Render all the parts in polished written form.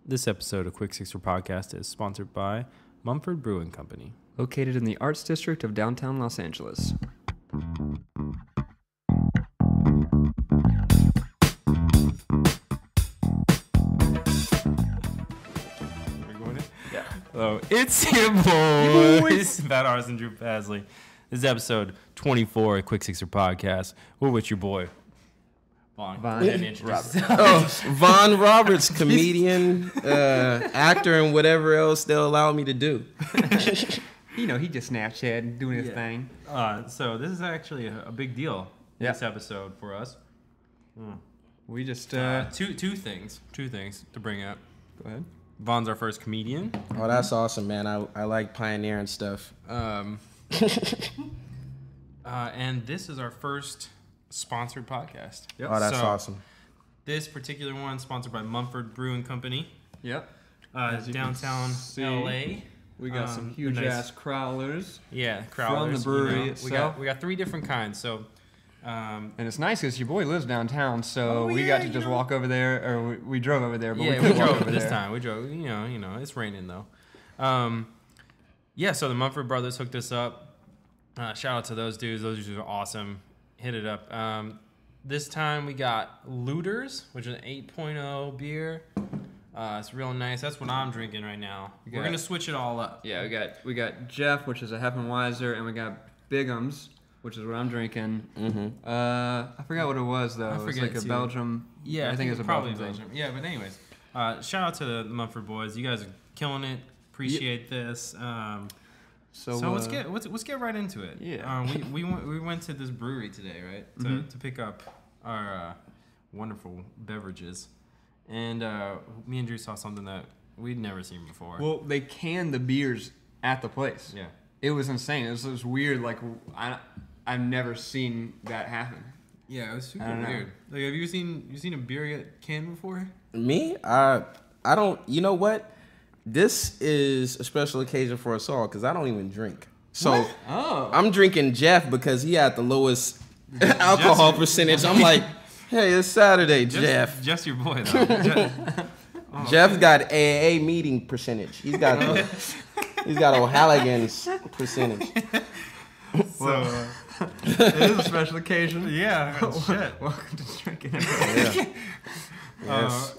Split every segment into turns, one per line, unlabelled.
This episode of Quick Sixer Podcast is sponsored by Mumford Brewing Company.
Located in the Arts District of downtown Los Angeles.
Yeah. Hello, it's your boys, Bad Arts and Drew Pasley. This is episode 24 of Quick Sixer Podcast. We're with your boy, Vaughn.
Vaughn Roburts, comedian, actor, and whatever else they'll allow me to do.
You know, he just Snapchat doing his thing.
So this is actually a big deal, this episode for us.
We just...
two things to bring up.
Go ahead.
Vaughn's our first comedian.
Oh, that's awesome, man. I like pioneering stuff.
And this is our first sponsored podcast.
Yep. Oh, that's awesome.
This particular one sponsored by Mumford Brewing Company.
Yep.
Downtown LA.
We got some huge ass crowlers.
Yeah, crowlers
from the brewery itself.
We got three different kinds. So,
and it's nice because your boy lives downtown, so we got to just walk over there, or we drove over there. But
we drove over this time. We drove. You know, it's raining though. So the Mumford brothers hooked us up. Shout out to those dudes. Those dudes are awesome. Hit it up. This time we got Looters, which is an 8.0 beer. It's real nice. That's what I'm drinking right now. We're gonna switch it all up.
Yeah, we got Jeff, which is a Heffenweiser, and we got Bigham's, which is what I'm drinking. Mm-hmm. I forgot what it was though. It's like a Belgium.
Yeah,
I think it's a
probably
Belgium.
Yeah, but anyways, shout out to the Mumford boys. You guys are killing it. Appreciate this. So let's get right into it.
Yeah.
We went to this brewery today, right? To pick up our wonderful beverages. And me and Drew saw something that we'd never seen before.
Well, they canned the beers at the place.
Yeah.
It was insane. It was weird. Like, I've never seen that happen.
Yeah, it was super weird. Like, have you seen a beer get canned before?
Me? I don't. You know what? This is a special occasion for us all because I don't even drink. So I'm drinking Jeff because he had the lowest alcohol percentage. I'm like, hey, it's Saturday, Jeff.
Jeff's your boy, though.
Jeff's got AA meeting percentage. He's got O'Halligan's percentage.
So it is a special occasion.
Yeah. Shit.
Welcome to drinking.
Yes.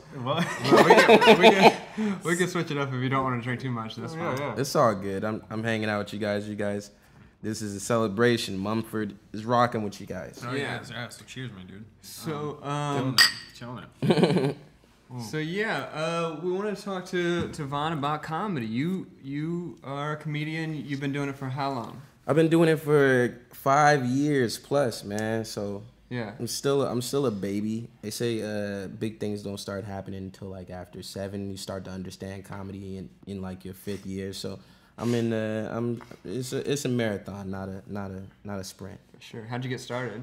We can switch it up if you don't want to drink too much. That's fine.
Yeah. It's all good. I'm hanging out with you guys. This is a celebration. Mumford is rocking with you guys.
Oh yeah. So cheers, my dude.
So
chilling it.
So we want to talk to Vaughn about comedy. You are a comedian. You've been doing it for how long?
I've been doing it for 5 years plus, man. So
yeah, I'm
still a baby. They say big things don't start happening until like after 7. You start to understand comedy in like your 5th year. So it's a marathon, not a sprint.
For sure. How'd you get started?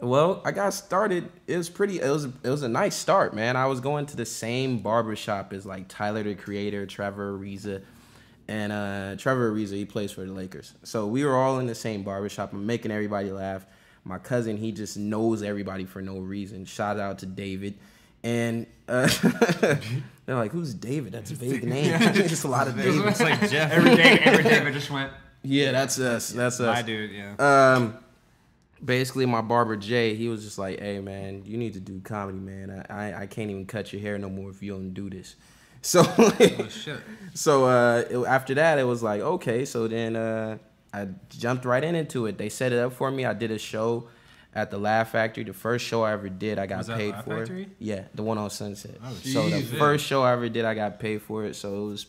Well, I got started. It was a nice start, man. I was going to the same barbershop as like Tyler the Creator, Trevor Ariza, and Trevor Ariza, he plays for the Lakers. So we were all in the same barbershop. I'm making everybody laugh. My cousin, he just knows everybody for no reason. Shout out to David. And they're like, who's David? That's a vague name. Just a lot of David.
It's like Jeff.
Every David just went.
Yeah, that's us. That's us.
My dude, yeah.
Basically, my barber, Jay, he was just like, hey, man, you need to do comedy, man. I can't even cut your hair no more if you don't do this. So,
Shit.
So after that, it was like, okay. So then I jumped right into it. They set it up for me. I did a show at the Laugh Factory. The first show I ever did, I got paid for it. Yeah, the one on Sunset.
Oh,
so the first show I ever did, I got paid for it. So it's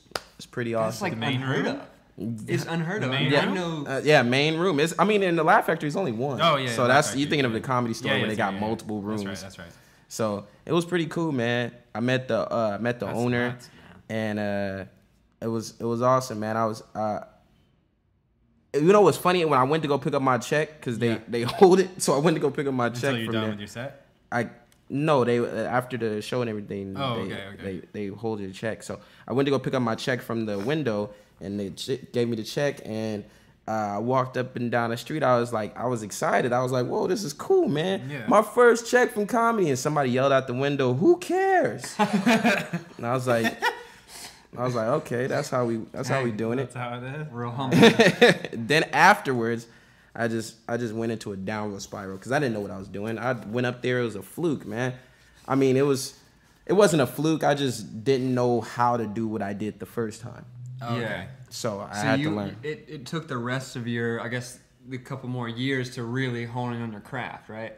pretty awesome.
That's like
the main
unheard
room?
of. It's unheard of.
Main room?
Main room. In the Laugh Factory, it's only one.
Oh yeah.
So that's you thinking of the Comedy Store where they got multiple rooms.
That's right.
So it was pretty cool, man. I met the owner,
nuts,
and it was awesome, man. I was you know what's funny? When I went to go pick up my check, because they hold it, so I went to go pick up my check.
Until you're done with your set?
No, they after the show and everything, they hold your check. So I went to go pick up my check from the window, and they gave me the check, and I walked up and down the street. I was excited. I was like, whoa, this is cool, man.
Yeah.
My first check from comedy. And somebody yelled out the window, who cares? And I was like, okay, that's how we doing it.
That's how it is.
Real humble.
Then afterwards, I just went into a downward spiral because I didn't know what I was doing. I went up there. It was a fluke, man. I mean, it wasn't a fluke. I just didn't know how to do what I did the first time.
Okay.
Yeah.
So I had to learn.
It took the rest of your, I guess, the couple more years to really hone in on your craft, right?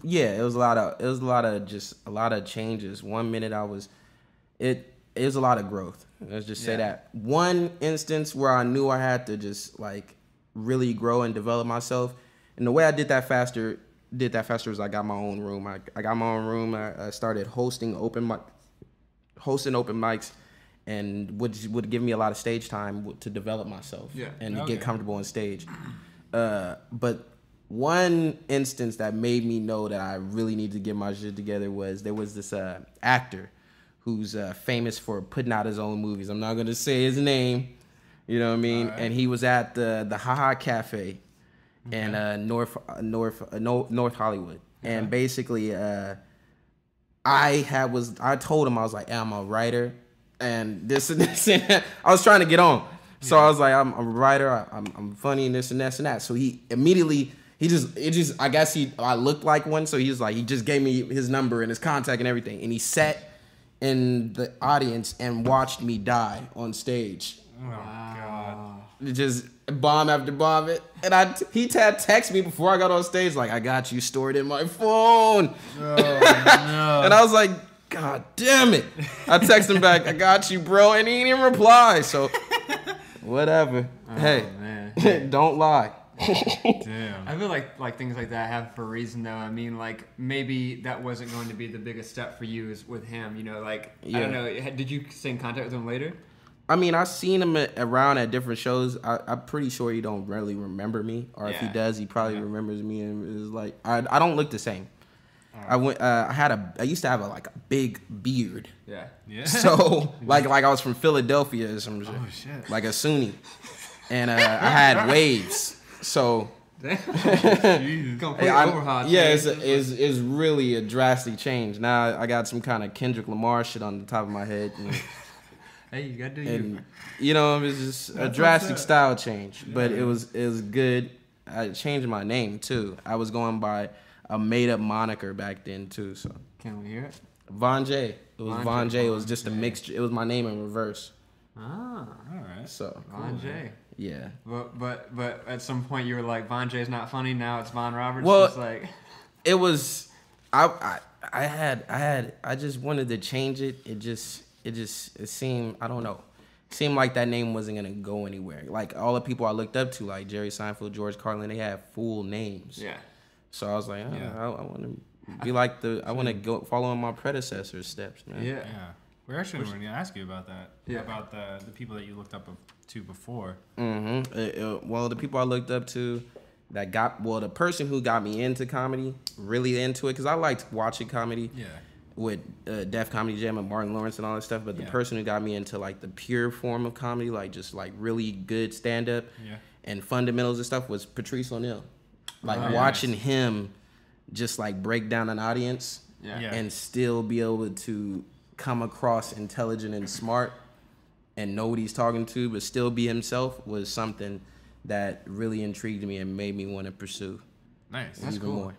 Yeah, it was a lot of changes. 1 minute it was a lot of growth. Let's just say that. One instance where I knew I had to just like really grow and develop myself. And the way I did that faster was I got my own room. I got my own room. I started hosting open mics. And which would give me a lot of stage time to develop myself and to get comfortable on stage. But one instance that made me know that I really need to get my shit together was there was this actor who's famous for putting out his own movies. I'm not going to say his name, you know what I mean? Right. And he was at the Haha Cafe in North Hollywood. Okay. And basically I told him, I was like, I'm a writer. And this and this and that. I was trying to get on. So I was like, I'm a writer, I'm funny and this and this and that. So he immediately, I looked like one. So he was like, he just gave me his number and his contact and everything. And he sat in the audience and watched me die on stage.
Oh, God.
Just bomb after bomb. And he had texted me before I got on stage, like, I got you stored in my phone.
Oh, no.
And I was like, God damn it. I text him back, I got you, bro. And he didn't even reply. So, whatever.
Oh,
hey,
man.
Don't lie.
Damn.
I feel like things like that happen for a reason, though. I mean, like, maybe that wasn't going to be the biggest step for you is with him. You know, like, I don't know. Did you stay in contact with him later?
I mean, I've seen him around at different shows. I'm pretty sure he don't really remember me. Or if he does, he probably remembers me and is like, I don't look the same. I used to have a big beard.
Yeah.
So like I was from Philadelphia or some shit.
Oh shit.
Like a Sunni, and I had waves. So
Complete overhaul.
Yeah, it's really a drastic change. Now I got some kind of Kendrick Lamar shit on the top of my head. And,
hey, you gotta do
and you know, it was just a drastic style change, but it was good. I changed my name too. I was going by a made up moniker back then too. So
can we hear it?
Von J. It was Von J. It was just a mixture. It was my name in reverse.
Ah,
all right.
So
Von J.
Yeah.
But at some point you were like, Von J's not funny. Now it's Von Roberts.
Well,
it's like
it was. I just wanted to change it. It seemed, I don't know. It seemed like that name wasn't gonna go anywhere. Like all the people I looked up to, like Jerry Seinfeld, George Carlin, they had full names.
Yeah.
So I was like, I want to be like I want to go follow in my predecessor's steps, man.
Yeah. We're actually going to ask you about that.
Yeah.
About the people that you looked up to before.
Mm-hmm. Well, the people I looked up to the person who got me into comedy, really into it, because I liked watching comedy. Yeah. With Def Comedy Jam and Martin Lawrence and all that stuff, but the person who got me into like the pure form of comedy, like just like really good stand up and fundamentals and stuff, was Patrice O'Neal. Like watching him just like break down an audience and still be able to come across intelligent and smart and know what he's talking to, but still be himself, was something that really intrigued me and made me want to pursue.
Nice.
That's cool. More.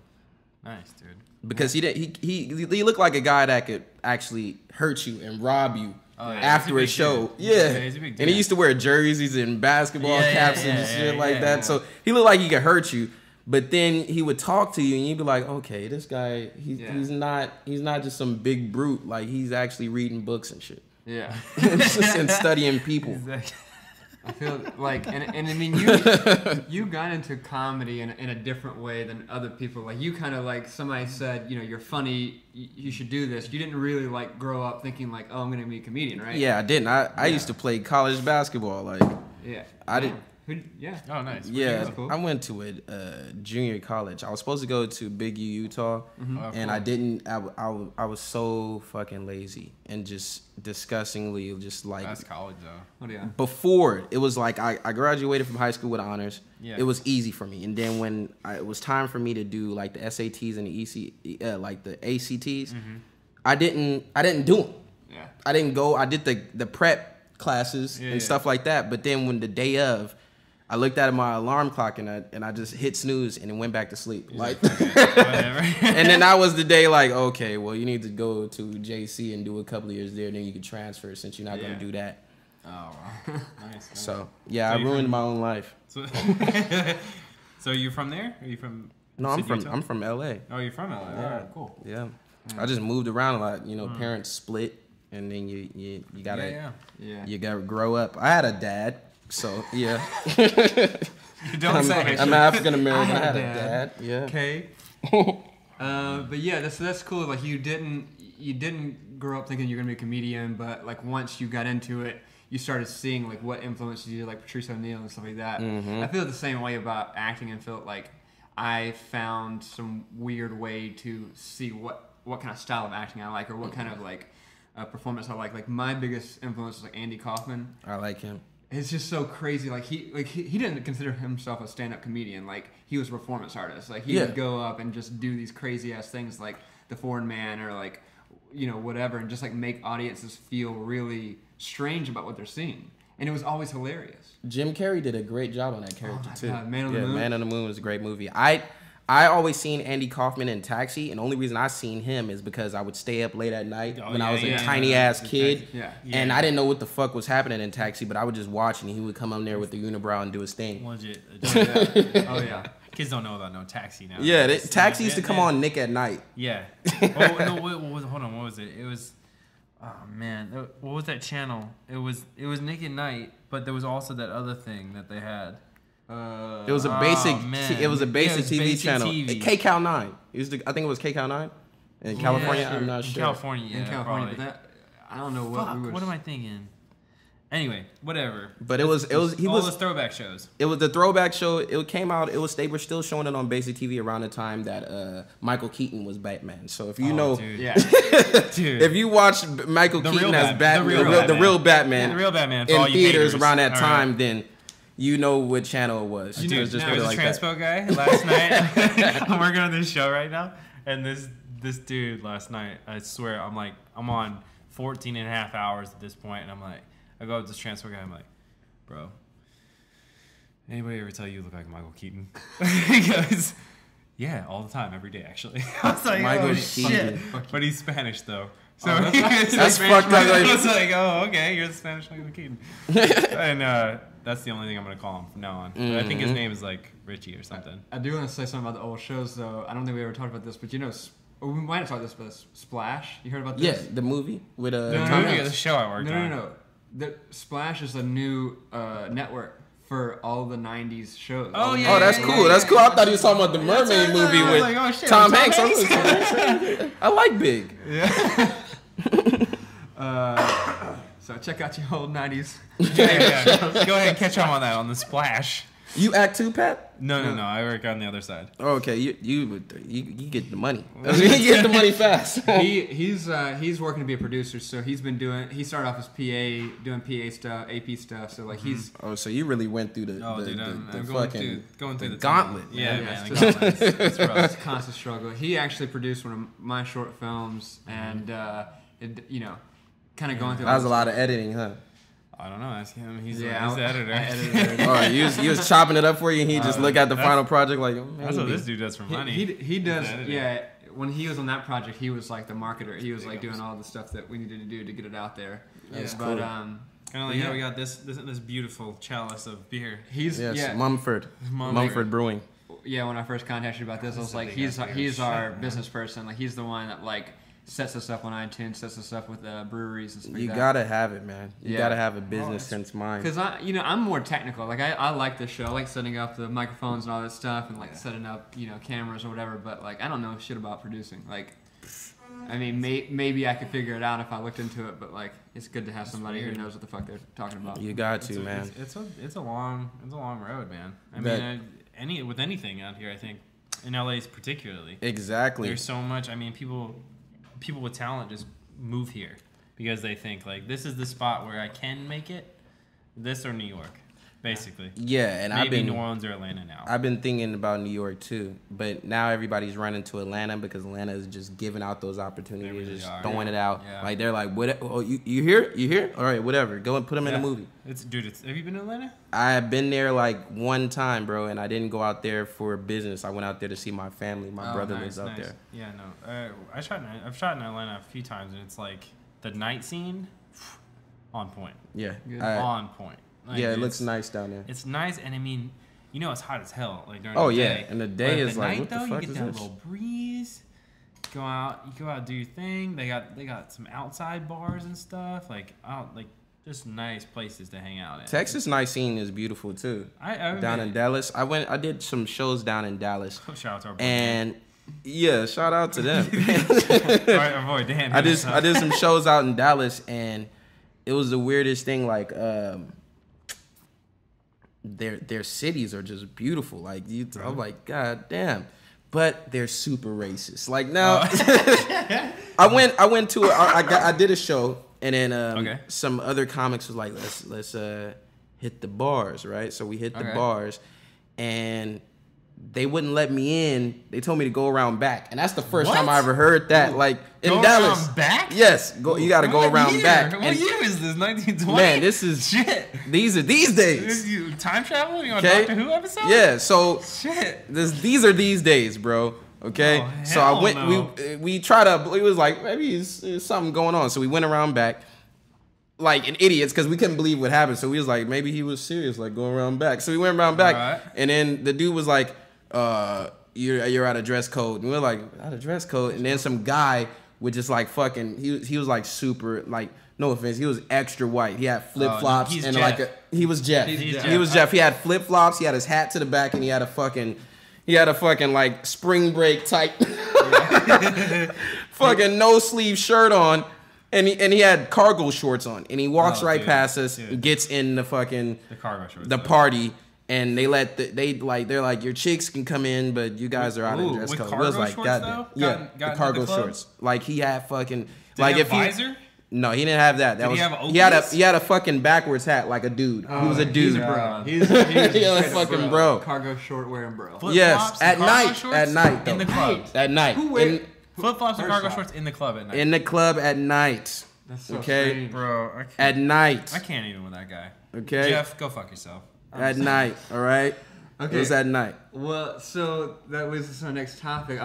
Nice, dude.
Because he looked like a guy that could actually hurt you and rob you after a show. Yeah. He's a big dude. And he used to wear jerseys and basketball caps and shit like that. So he looked like he could hurt you. But then he would talk to you and you'd be like, okay, this guy, he's not just some big brute. Like he's actually reading books and shit.
Yeah.
And studying people.
Exactly. I feel like, and I mean, you got into comedy in a different way than other people. Like you kind of like, somebody said, you know, you're funny, you should do this. You didn't really like grow up thinking like, oh, I'm going to be a comedian, right?
Yeah, I didn't. I used to play college basketball. Like,
yeah.
I didn't.
Yeah.
Oh, nice.
Yeah,
That's cool.
I went to a junior college. I was supposed to go to Big U, Utah,
Oh,
and
cool.
I didn't. I was so fucking lazy and just disgustingly just like.
That's college though.
What do you?
Before it was like I graduated from high school with honors.
Yeah.
It was easy for me, and then when it was time for me to do like the SATs and the like the ACTs, I didn't do them.
Yeah.
I didn't go. I did the prep classes
Yeah,
and stuff like that. But then when the day of, I looked at my alarm clock and I just hit snooze and then went back to sleep. Like,
Whatever.
and then that was the day. Like, okay, well, you need to go to JC and do a couple of years there. Then you can transfer since you're not
Yeah.
gonna do that.
Oh, wow. Nice.
So yeah,
So
I
you
ruined
from-
my own life.
So, so you're from there? Are you from?
No, I'm
Sydney,
from
Utah?
I'm from LA.
Oh, you're from LA.
Yeah.
All right, cool.
Yeah, I just moved around a lot. You know, parents split, and then you gotta
Yeah.
you gotta grow up. I had a dad, so yeah.
Don't say.
I'm African American. I
I
had
had
a
a
dad. Yeah.
Okay. But yeah, that's cool. Like you didn't grow up thinking you're gonna be a comedian, but like once you got into it, you started seeing like what influences you, like Patrice O'Neal and stuff like that. I feel the same way about acting, and felt like I found some weird way to see what kind of style of acting I like, or what kind of like performance I like. Like my biggest influence is like Andy Kaufman.
I like him.
It's just so crazy. Like he didn't consider himself a stand-up comedian. Like he was a performance artist. Like he would go up and just do these crazy ass things like The Foreign Man, or like, you know, whatever, and just like make audiences feel really strange about what they're seeing. And it was always hilarious.
Jim Carrey did a great job on that character
my
too.
God, Man on the Moon.
Man on the Moon was a great movie. I always seen Andy Kaufman in Taxi, and the only reason I seen him is because I would stay up late at night when I was a tiny ass kid,
Yeah.
and I didn't know what the fuck was happening in Taxi, but I would just watch, and he would come up there with the unibrow and do his thing.
Legit.
Oh yeah.
Kids don't know about no Taxi now.
Yeah, Taxi used to come on Nick at Night.
Yeah. Oh, no, hold on. What was it? It was. Oh man, what was that channel? It was Nick at Night, but there was also that other thing that they had.
It was a basic.
man.
It was a basic
Yeah, it was
TV
basic
channel.
TV.
KCal 9. I think it was KCal 9 in California.
Yeah,
I'm not
in
sure.
California, yeah,
In California,
probably.
but that I don't know what
Fuck,
we were.
what am I thinking? Anyway, whatever.
But he
all
was.
those throwback shows.
It was the throwback show. It came out. They were still showing it on basic TV around the time that Michael Keaton was Batman. So if you know,
dude.
Yeah.
Dude.
if you watch Michael
The
Keaton
real
as
Batman.
Batman, the real Batman,
Yeah, the real Batman for
in
all you
theaters
haters.
around that
All
time,
right.
then you know what channel it was.
You
It
know,
was just
now
put it
There's a
like that.
transpo guy last night. I'm working on this show right now, and this dude last night, I swear, I'm on 14 and a half hours at this point, and I go up to this transpo guy, I'm like, bro, anybody ever tell you look like Michael Keaton? He goes, yeah, all the time, every day, actually. I was like,
Michael
oh,
Keaton.
shit. But he's Spanish, though. So
Oh,
That's fucked up.
I was like, oh, okay, you're the Spanish Michael Keaton. And that's the only thing I'm going to call him from now on. But I think his name is like Richie or something.
I do want to say something about the old shows, though. I don't think we ever talked about this, but you know, we might have talked about this, but Splash. You heard about
Yeah,
this?
the movie with
No,
The
Tom
movie or
Hanks.
the show I worked on?
No. The Splash is a new network for all the '90s shows.
Oh,
All the
yeah,
Oh, that's
yeah,
cool. That's cool. I thought he was talking about the mermaid movie
I was
with
like, oh, shit,
Tom
with
Hanks.
Tom Hanks?
I like Big.
So check out your old '90s.
Yeah. Go ahead and catch up on that on the Splash.
You act too, Pat?
No. I work on the other side.
Oh, okay, you get the money. You get the money fast.
He's working to be a producer, so he started off as PA, doing PA stuff, AP stuff. So like he's
Oh, so you really went through the
Oh,
the,
dude,
the,
I'm
the
going
fucking
through the
gauntlet.
Yeah,
Yeah,
man.
it's
The gauntlet. It's
it's
rough.
a constant struggle. He actually produced one of my short films, and kind of going through.
That was a lot of editing, huh?
I don't know. Ask him. He's the
I
editor.
edited it.
Oh, you was chopping it up for you, and he just look at the final project like, oh,
That's what
maybe.
this dude does for money.
He does.
He's editing.
Yeah. When he was on that project, he was like the marketer. He was like doing all the stuff that we needed to do to get it out there.
That's
But
cool.
Kind of like how we got this beautiful chalice of beer.
he's
Yes, Mumford Brewing.
Yeah, when I first contacted you about this, I was like, he's our business person. Like he's the one that like sets us up on iTunes, sets us up with breweries and stuff like
You
that.
gotta have it, man. You
Yeah.
gotta have a business sense mind.
Because I'm more technical. Like I like this show. I like setting up the microphones and all that stuff, and like setting up cameras or whatever. But like I don't know shit about producing. Like I mean, maybe I could figure it out if I looked into it, but like, it's good to have somebody who knows what the fuck they're talking about.
You got to, man.
It's a long road, man. I mean, with anything out here, I think in LA particularly.
Exactly.
There's so much. I mean, people with talent just move here because they think like this is the spot where I can make it. This or New York. Basically.
Yeah, and
maybe New Orleans or Atlanta now.
I've been thinking about New York too, but now everybody's running to Atlanta because Atlanta is just giving out those opportunities, really just throwing it out. Yeah. Like they're like, "What? Oh, you here? You here? All right, whatever. Go and put them in a movie."
Have you been to Atlanta?
I've been there like one time, bro, and I didn't go out there for business. I went out there to see my family. My brother lives out there.
Yeah, no, I've shot in Atlanta a few times, and it's like the night scene, on point.
Yeah,
on point. Like,
yeah, it looks nice down there.
It's nice, and I mean, you know, it's hot as hell. Like during
the
day.
And the day is like,
night,
what the
though,
fuck
you get
is
that
this?
little breeze. You go out, do your thing. They got some outside bars and stuff. Like just nice places to hang out in.
Texas night scene is beautiful too. Down in Dallas, I did some shows down in Dallas.
Shout out to our boy
and Dan. Yeah, shout out to them.
Our boy Dan.
I did some shows out in Dallas, and it was the weirdest thing. Like their cities are just beautiful. Like I'm like, God damn. But they're super racist. Like now, I went to I did a show, and then some other comics was like, let's hit the bars, right? So we hit the bars, and they wouldn't let me in. They told me to go around back, and that's the first time I ever heard that. Like in Dallas,
around back?
Yes, you got to go around back.
What year is this? 1920.
Man, this is
shit.
These are these days.
Time travel? You on a Doctor Who episode?
Yeah. So
shit.
These are these days, bro. Okay.
Oh,
so I went.
No.
We tried to. It was like maybe there's something going on. So we went around back. Like an idiots, because we couldn't believe what happened. So we was like, maybe he was serious, like going around back. So we went around back, and then the dude was like, you're out of dress code. And we were like, out of dress code. And then some guy would just like fucking, he was like super, like, no offense, he was extra white. He had flip flops and
Jeff.
he was Jeff.
He
was Jeff. He had flip flops. He had his hat to the back, and he had a fucking like spring break type, fucking no sleeve shirt on. And he had cargo shorts on, and he walks past us, gets in the fucking
cargo shorts,
the party, and they're like, your chicks can come in, but you guys are out of dress code. It was like, God, the cargo shorts. Like he had fucking
like if visor?
No, he didn't have that. He had a fucking backwards hat like a dude. He was a dude.
He's a bro.
He's a fucking bro.
Cargo short wearing bro.
Yes, at night though.
In the club.
At night.
Flip-flops and cargo shorts in the club at night.
In the club at night.
That's so strange.
Bro, I can't.
At night.
I can't even with that guy.
Okay.
Jeff, go fuck yourself.
At night, all right?
Okay.
It was at night.
Well, so that leads us to our next topic.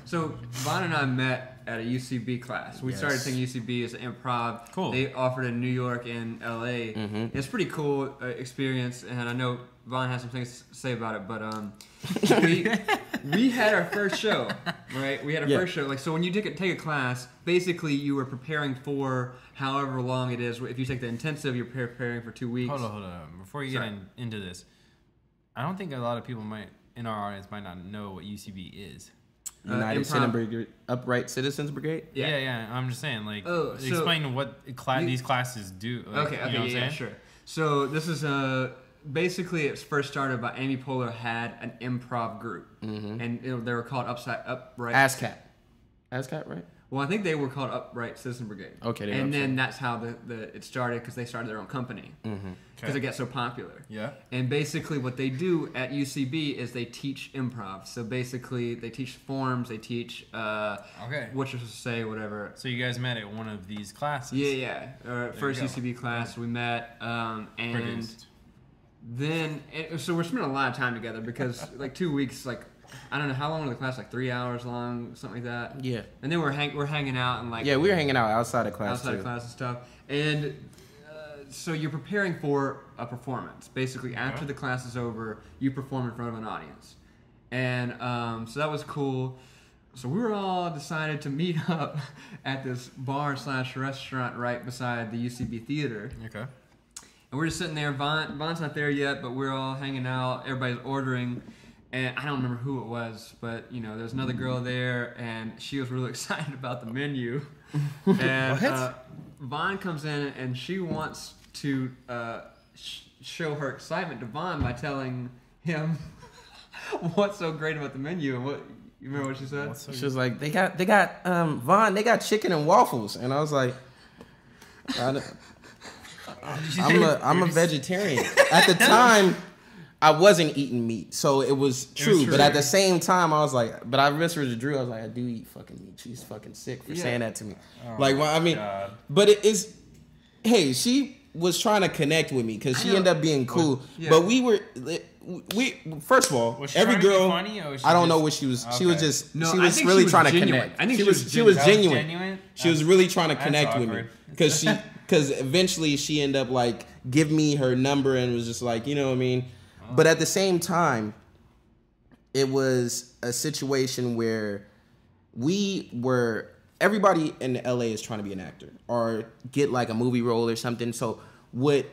So Vaughn and I met at a UCB class. We started taking UCB as improv.
Cool.
They offered in New York and LA.
Mm-hmm.
It's a pretty cool experience, and I know Vaughn has some things to say about it, but we had our first show, right? We had our first show. Like, so when you take a class, basically you were preparing for however long it is. If you take the intensive, you're preparing for 2 weeks.
Hold on. Before you get into this, I don't think a lot of people in our audience might not know what UCB is.
United Upright Citizens Brigade?
Yeah. I'm just saying, like, explain what these classes do. Like,
okay, sure. So this is basically it's first started by Amy Poehler had an improv group, and they were called Upright.
ASCAT, right?
Well, I think they were called Upright Citizen Brigade.
Okay,
and then that's how it started, because they started their own company because it got so popular.
Yeah.
And basically, what they do at UCB is they teach improv. So basically, they teach forms, they teach what you're supposed to say, whatever.
So you guys met at one of these classes.
Yeah. First UCB class we met, and then so we're spending a lot of time together because like 2 weeks, like. I don't know how long was the class, like 3 hours long, something like that.
Yeah.
And then we're hanging out and like.
Yeah, we were hanging out outside of class
outside of class and stuff. And so you're preparing for a performance. Basically, after the class is over, you perform in front of an audience, and so that was cool. So we were all decided to meet up at this bar/restaurant right beside the UCB theater.
Okay.
And we're just sitting there. Vaughn's not there yet, but we're all hanging out. Everybody's ordering. And I don't remember who it was, but there was another girl there, and she was really excited about the menu. And Vaughn comes in, and she wants to show her excitement to Vaughn by telling him what's so great about the menu. And what you remember what she said?
She was like, they got Vaughn, they got chicken and waffles, and I was like, I'm a vegetarian. At the time, I wasn't eating meat, so it was true. But at the same time, I was like, but I whispered to Drew, I was like, I do eat fucking meat. She's fucking sick for saying that to me.
Oh
God. But it is, hey, she was trying to connect with me because she ended up being cool. But we first of all, every girl, funny, I don't know what she was. Okay. She was just, she was really trying to connect.
I think
she was genuine. She was really trying to connect with me because eventually she ended up like give me her number and was just like, you know what I mean. But at the same time, it was a situation where everybody in LA is trying to be an actor or get like a movie role or something. So what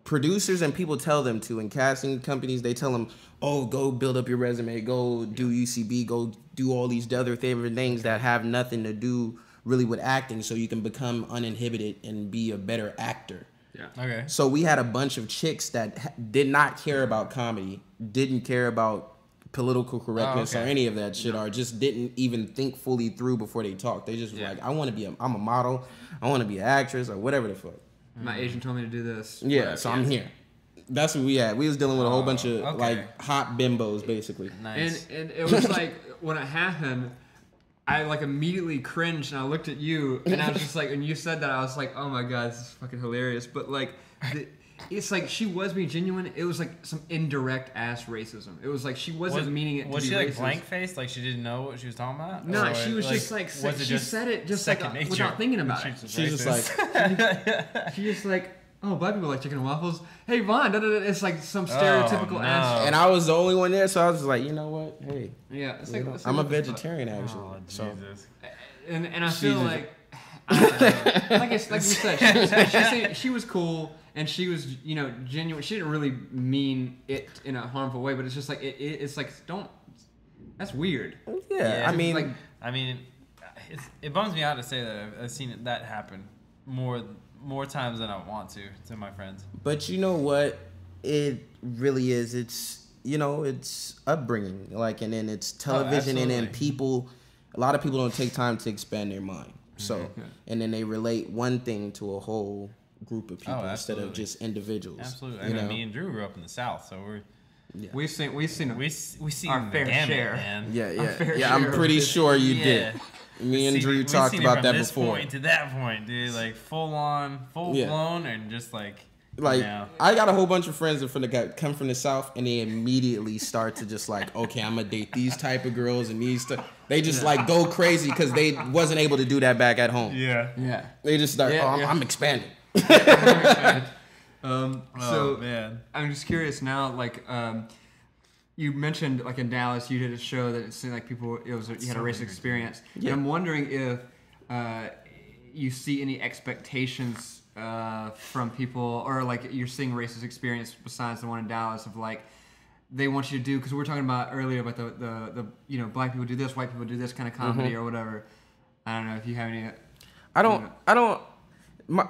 producers and people tell them to, and casting companies, they tell them, oh, go build up your resume, go do UCB, go do all these other favorite things that have nothing to do really with acting so you can become uninhibited and be a better actor.
Yeah.
Okay.
So we had a bunch of chicks that did not care about comedy, didn't care about political correctness or any of that shit, or just didn't even think fully through before they talked. They just were like, I'm a model, I want to be an actress or whatever the fuck.
My agent told me to do this.
Yeah, so I'm here. That's what we had. We was dealing with a whole bunch of like hot bimbos, basically.
Nice.
And it was like when it happened, I like immediately cringed and I looked at you and I was just like, when you said that, I was like, oh my god, this is fucking hilarious. But like, it's like she was being genuine. It was like some indirect ass racism. It was like she wasn't meaning it to be racist.
Was she like blank faced, like she didn't know what she was talking about?
No, she was just like she said it just like without thinking about it.
She's just like,
she's just like, oh, black people like chicken and waffles. Hey, Vaughn, it's like some stereotypical ass.
And I was the only one there, so I was just like, you know what? Hey,
yeah, it's like,
I'm a vegetarian actually.
Oh,
so.
Jesus.
And I feel like, I don't know. like you said, she was cool and she was genuine. She didn't really mean it in a harmful way, but it's just like it's like that's weird.
Yeah, I mean,
it bums me out to say that I've seen that happen more times than I want to my friends.
But you know what? It really is. It's it's upbringing, like, and then it's television, and then people. A lot of people don't take time to expand their mind. So, and then they relate one thing to a whole group of people instead of just individuals.
Absolutely. I mean, me and Drew grew up in the South, so
we've seen
our
fair share.
Man.
Yeah. I'm pretty sure you did. Me and Drew talked about that before.
This point to that point, dude, like full blown, and just like.
I got a whole bunch of friends that come from the South, and they immediately start to just like, okay, I'm gonna date these type of girls and these. They just like go crazy because they wasn't able to do that back at home.
Yeah.
They just start. I'm expanding.
So man, I'm just curious now. Like, you mentioned like in Dallas, you did a show that it seemed like you had a racist experience. Yeah. And I'm wondering if you see any expectations. From people, or like you're seeing racist experience besides the one in Dallas of like they want you to do, because we were talking about earlier about the black people do this, white people do this kind of comedy or whatever. I don't know if you have any.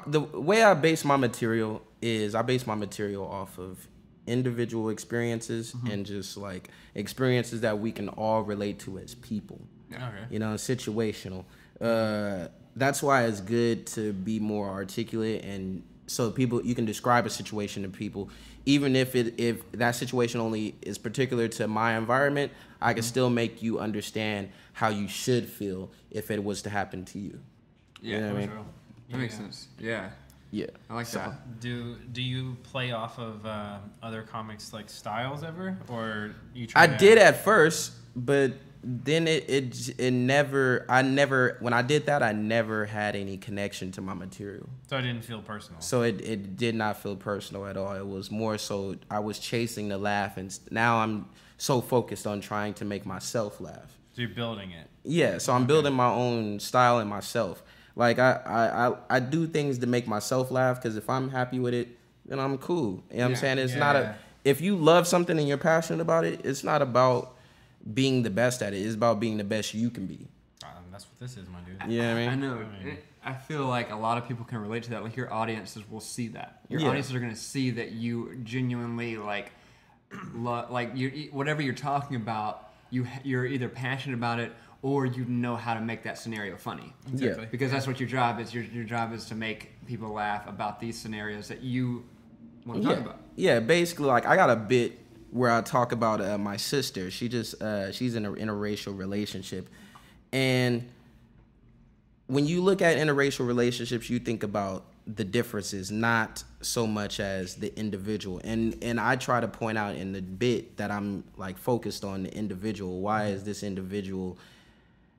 The way I base my material is I base my material off of individual experiences and just like experiences that we can all relate to as people.
Okay.
Situational. That's why it's good to be more articulate, and so you can describe a situation to people, even if that situation only is particular to my environment. I can still make you understand how you should feel if it was to happen to you.
Yeah,
you know what I mean?
That makes sense. Yeah, I like that.
Do you play off of other comics like styles ever, or you?
I did at first, but. Then it never. When I did that, I never had any connection to my material.
So it didn't feel personal.
So it did not feel personal at all. It was more so I was chasing the laugh, and now I'm so focused on trying to make myself laugh.
So you're building it.
Yeah. So I'm building my own style and myself. Like I do things to make myself laugh, because if I'm happy with it, then I'm cool. You know what I'm saying? It's not if you love something and you're passionate about it, it's not about being the best at it. It's about being the best you can be.
That's what this is, my dude.
Yeah, I mean,
I know. I feel like a lot of people can relate to that. Like your audiences will see that. Your audiences are going to see that you genuinely like you whatever you're talking about. You're either passionate about it or you know how to make that scenario funny.
Exactly.
Yeah. Because that's what your job is. Your job is to make people laugh about these scenarios that you want to talk about.
Yeah, basically, like I got a bit where I talk about my sister. She's in an interracial relationship, and when you look at interracial relationships, you think about the differences, not so much as the individual. And I try to point out in the bit that I'm like focused on the individual. Why is this individual?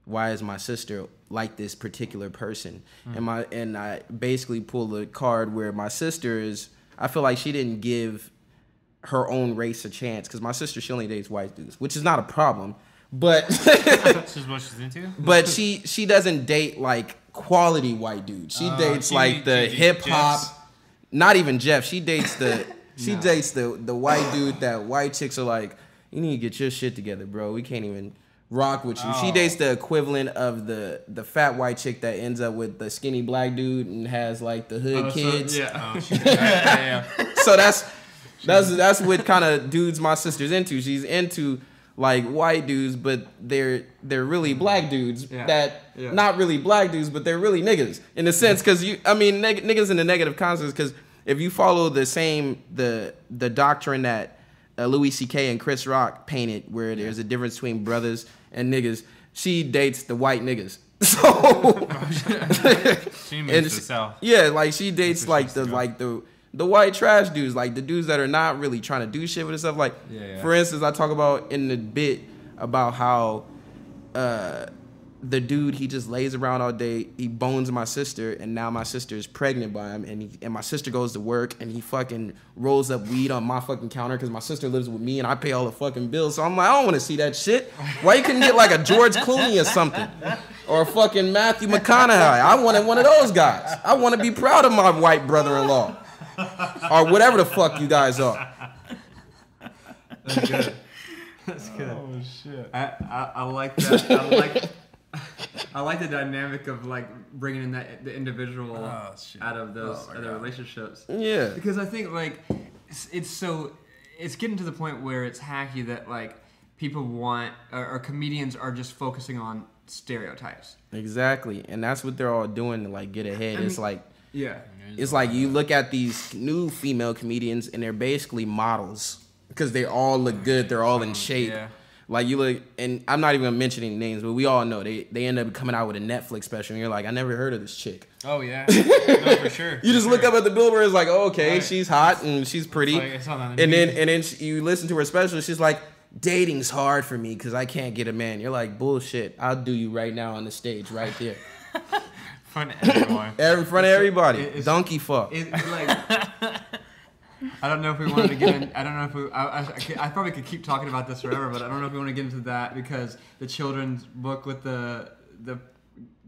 Why is my sister like this particular person? And I basically pull the card where my sister is. I feel like she didn't give her own race a chance because my sister, she only dates white dudes, which is not a problem. But
this is what she's into.
But she doesn't date like quality white dudes. She dates like the hip hop. Not even Jeff. She dates the dates the white dude that white chicks are like, you need to get your shit together, bro. We can't even rock with you. She dates the equivalent of the fat white chick that ends up with the skinny black dude and has like the hood kids. So that's what kind of dudes my sister's into. She's into like white dudes, but they're really black dudes not really black dudes, but they're really niggas in a sense. Because niggas in the negative context. Because if you follow the doctrine that Louis C.K. and Chris Rock painted, where there's a difference between brothers and niggas, she dates the white niggas. So
she moves to the south.
Yeah, like she dates like the white trash dudes, like the dudes that are not really trying to do shit with stuff. Like, for instance, I talk about in the bit about how the dude, he just lays around all day, he bones my sister, and now my sister is pregnant by him, and my sister goes to work, and he fucking rolls up weed on my fucking counter because my sister lives with me, and I pay all the fucking bills. So I'm like, I don't want to see that shit. Why you couldn't get like a George Clooney or something? Or a fucking Matthew McConaughey? I wanted one of those guys. I want to be proud of my white brother-in-law. Or whatever the fuck you guys are.
That's good. That's good.
Oh shit!
I like that. I like the dynamic of like bringing in the individual out of those other relationships.
Yeah.
Because I think like it's getting to the point where it's hacky that like people want or comedians are just focusing on stereotypes.
Exactly, and that's what they're all doing to like get ahead. It's like.
Yeah.
It's like you look at these new female comedians and they're basically models because they all look good. They're all in shape. Yeah. Like you look, and I'm not even gonna mention any names, but we all know they end up coming out with a Netflix special and you're like, I never heard of this chick.
Oh yeah, no, for sure.
You just look up at the billboard, it's like, oh, okay, she's hot and she's pretty.
Like,
and then you listen to her special, she's like, dating's hard for me because I can't get a man. You're like, bullshit. I'll do you right now on the stage, right there.
In front of everyone.
In front of everybody. Donkey fuck.
I don't know if we wanted to get in. I don't know if we. I probably could keep talking about this forever, but I don't know if we want to get into that because the children's book with the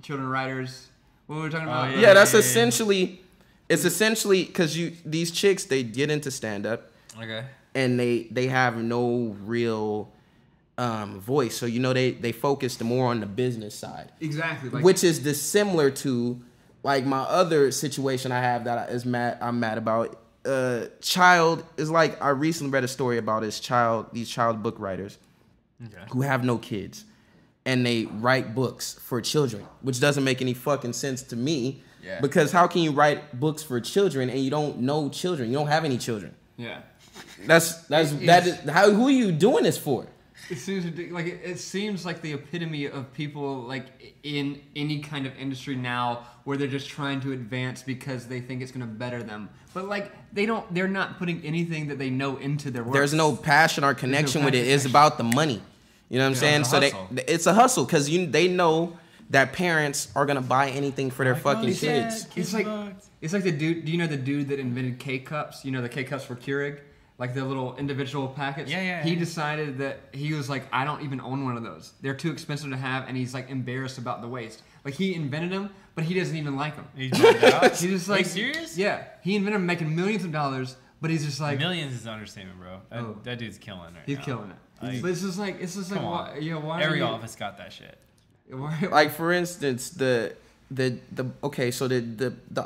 children writers. What were we talking about?
Yeah, that's essentially. It's essentially because these chicks, they get into stand up.
Okay.
And they have no real voice, so they focused more on the business side.
Exactly.
Which is dissimilar to like my other situation I have that I'm mad about. Child is like, I recently read a story about these child book writers who have no kids and they write books for children, which doesn't make any fucking sense to me. Yeah. Because how can you write books for children and you don't know children? You don't have any children.
Yeah.
Who are you doing this for?
It seems like the epitome of people like in any kind of industry now where they're just trying to advance because they think it's going to better them. But like they're not putting anything that they know into their work.
There's no passion or connection with it. It's about the money. You know what I'm saying? So it's a hustle because they know that parents are gonna buy anything for their fucking kids.
It's like the dude. Do you know the dude that invented K-cups? You know the K-cups for Keurig, like the little individual packets.
Yeah.
He decided that he was like, I don't even own one of those. They're too expensive to have, and he's like embarrassed about the waste. Like he invented them, but he doesn't even like them.
He's bummed out.
He's just like,
are you serious?
Yeah, he invented them, making millions of dollars, But he's just like
millions is an understatement, bro. That dude's killing right
he's
now.
killing it.
Like,
But it's just like why, why
every office got that shit.
Like for instance, the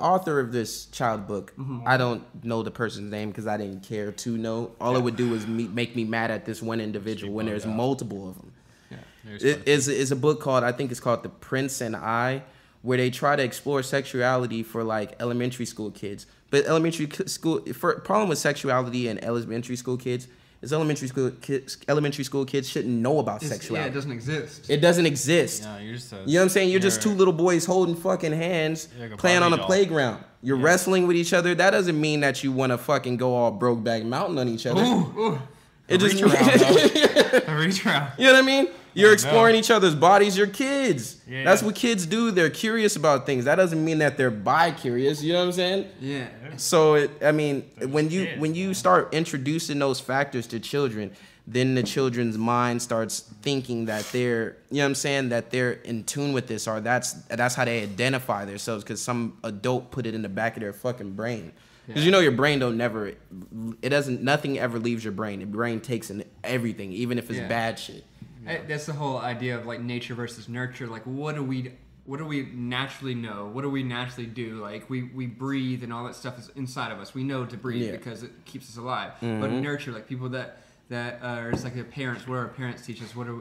author of this child book, I don't know the person's name because I didn't care to know. All it would do is make me mad at this one individual when there's multiple of them. Yeah. It's a book called, I think it's called The Prince and I, where they try to explore sexuality for like elementary school kids. But problem with sexuality in elementary school kids is elementary school kids shouldn't know about sexuality.
Yeah, it doesn't exist.
It doesn't exist.
No, you're just
you know what I'm saying? You're just two little boys holding fucking hands,
like
playing on a playground. You're wrestling with each other. That doesn't mean that you want to fucking go all Brokeback Mountain on each other.
Ooh.
It just
reach around. A reach around.
You know what I mean? You're exploring each other's bodies. You're kids.
Yeah.
That's what kids do. They're curious about things. That doesn't mean that they're bi-curious. You know what I'm saying?
Yeah.
So when you start introducing those factors to children, then the children's mind starts thinking that they're, you know what I'm saying, that they're in tune with this, or that's how they identify themselves because some adult put it in the back of their fucking brain. Because your brain nothing ever leaves your brain. The brain takes in everything, even if it's bad shit.
That's the whole idea of like nature versus nurture. Like what do we naturally know? What do we naturally do? Like we breathe and all that stuff is inside of us. We know to breathe because it keeps us alive. Mm-hmm. But nurture, like people that are just like their parents. What our parents teach us. What are